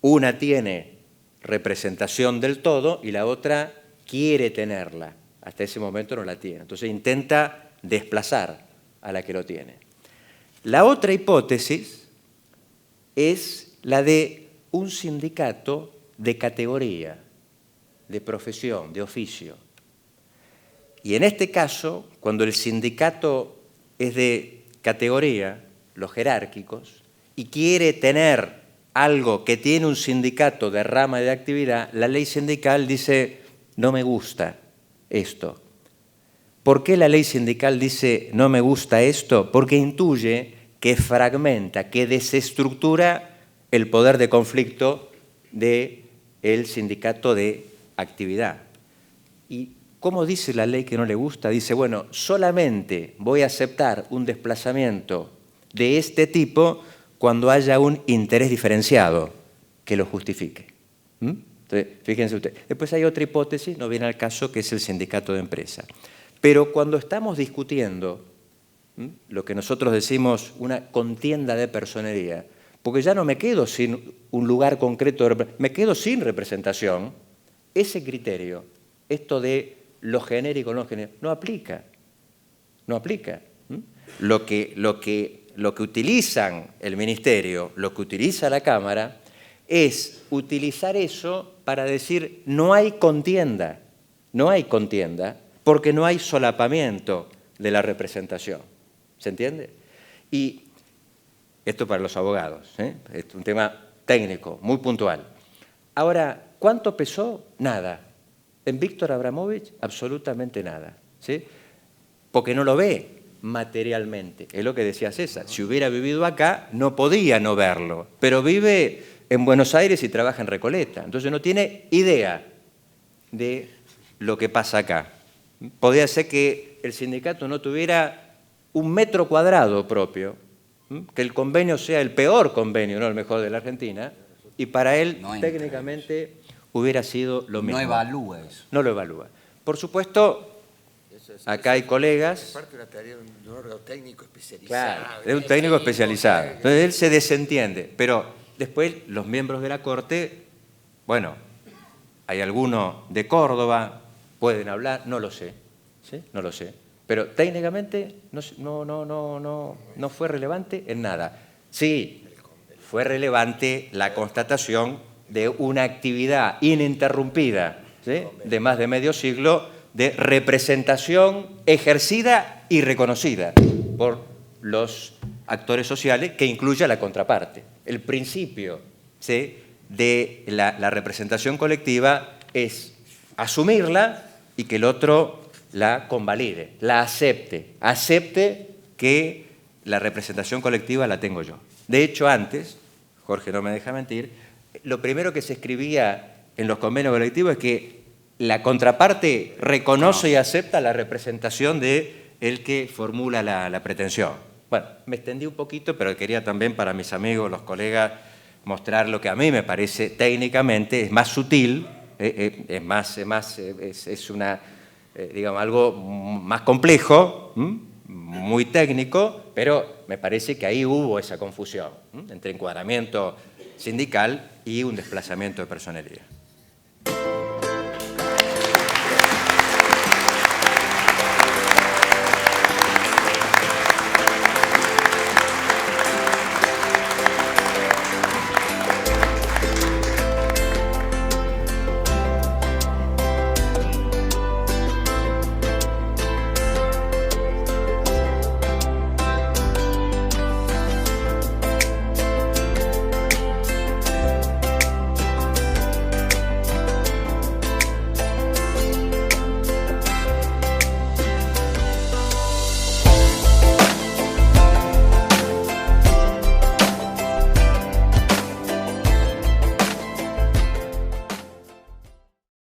Una tiene representación del todo y la otra quiere tenerla. Hasta ese momento no la tiene. Entonces intenta desplazar a la que lo tiene. La otra hipótesis es la de un sindicato de categoría, de profesión, de oficio. Y en este caso, cuando el sindicato es de categoría, los jerárquicos, y quiere tener algo que tiene un sindicato de rama de actividad, la ley sindical dice, no me gusta esto. ¿Por qué la ley sindical dice, no me gusta esto? Porque intuye que fragmenta, que desestructura el poder de conflicto del sindicato de actividad. Y ¿cómo dice la ley que no le gusta? Dice, bueno, solamente voy a aceptar un desplazamiento de este tipo cuando haya un interés diferenciado que lo justifique. Entonces, fíjense ustedes. Después hay otra hipótesis, no viene al caso, que es el sindicato de empresa. Pero cuando estamos discutiendo lo que nosotros decimos una contienda de personería, porque ya no me quedo sin un lugar concreto, me quedo sin representación, ese criterio, esto de lo genérico, no genérico, no aplica. No aplica. Lo que utilizan el Ministerio, lo que utiliza la Cámara, es utilizar eso para decir no hay contienda, porque no hay solapamiento de la representación. ¿Se entiende? Y esto para los abogados, es un tema técnico, muy puntual. Ahora, ¿cuánto pesó? Nada. En Víctor Abramovich, absolutamente nada. ¿Sí? Porque no lo ve materialmente. Es lo que decía César. Si hubiera vivido acá, no podía no verlo. Pero vive en Buenos Aires y trabaja en Recoleta. Entonces no tiene idea de lo que pasa acá. Podría ser que el sindicato no tuviera 1 metro cuadrado propio, que el convenio sea el peor convenio, no el mejor de la Argentina, y para él no técnicamente hubiera sido lo mismo. No evalúa eso. No lo evalúa. Por supuesto, acá hay colegas. Es parte de una tarea de un órgano técnico especializado. Claro, de un técnico especializado. Entonces él se desentiende. Pero después los miembros de la Corte, bueno, hay alguno de Córdoba, pueden hablar, no lo sé. ¿Sí? No lo sé. Pero técnicamente no fue relevante en nada. Sí, fue relevante la constatación de una actividad ininterrumpida, ¿sí?, de más de medio siglo de representación ejercida y reconocida por los actores sociales, que incluye a la contraparte. El principio, ¿sí?, de la representación colectiva es asumirla y que el otro la convalide, la acepte que la representación colectiva la tengo yo. De hecho, antes, Jorge no me deja mentir, lo primero que se escribía en los convenios colectivos es que la contraparte reconoce y acepta la representación de el que formula la pretensión. Bueno, me extendí un poquito, pero quería también para mis amigos, los colegas, mostrar lo que a mí me parece técnicamente es más sutil, digamos, algo más complejo, muy técnico, pero me parece que ahí hubo esa confusión entre encuadramiento sindical y un desplazamiento de personería.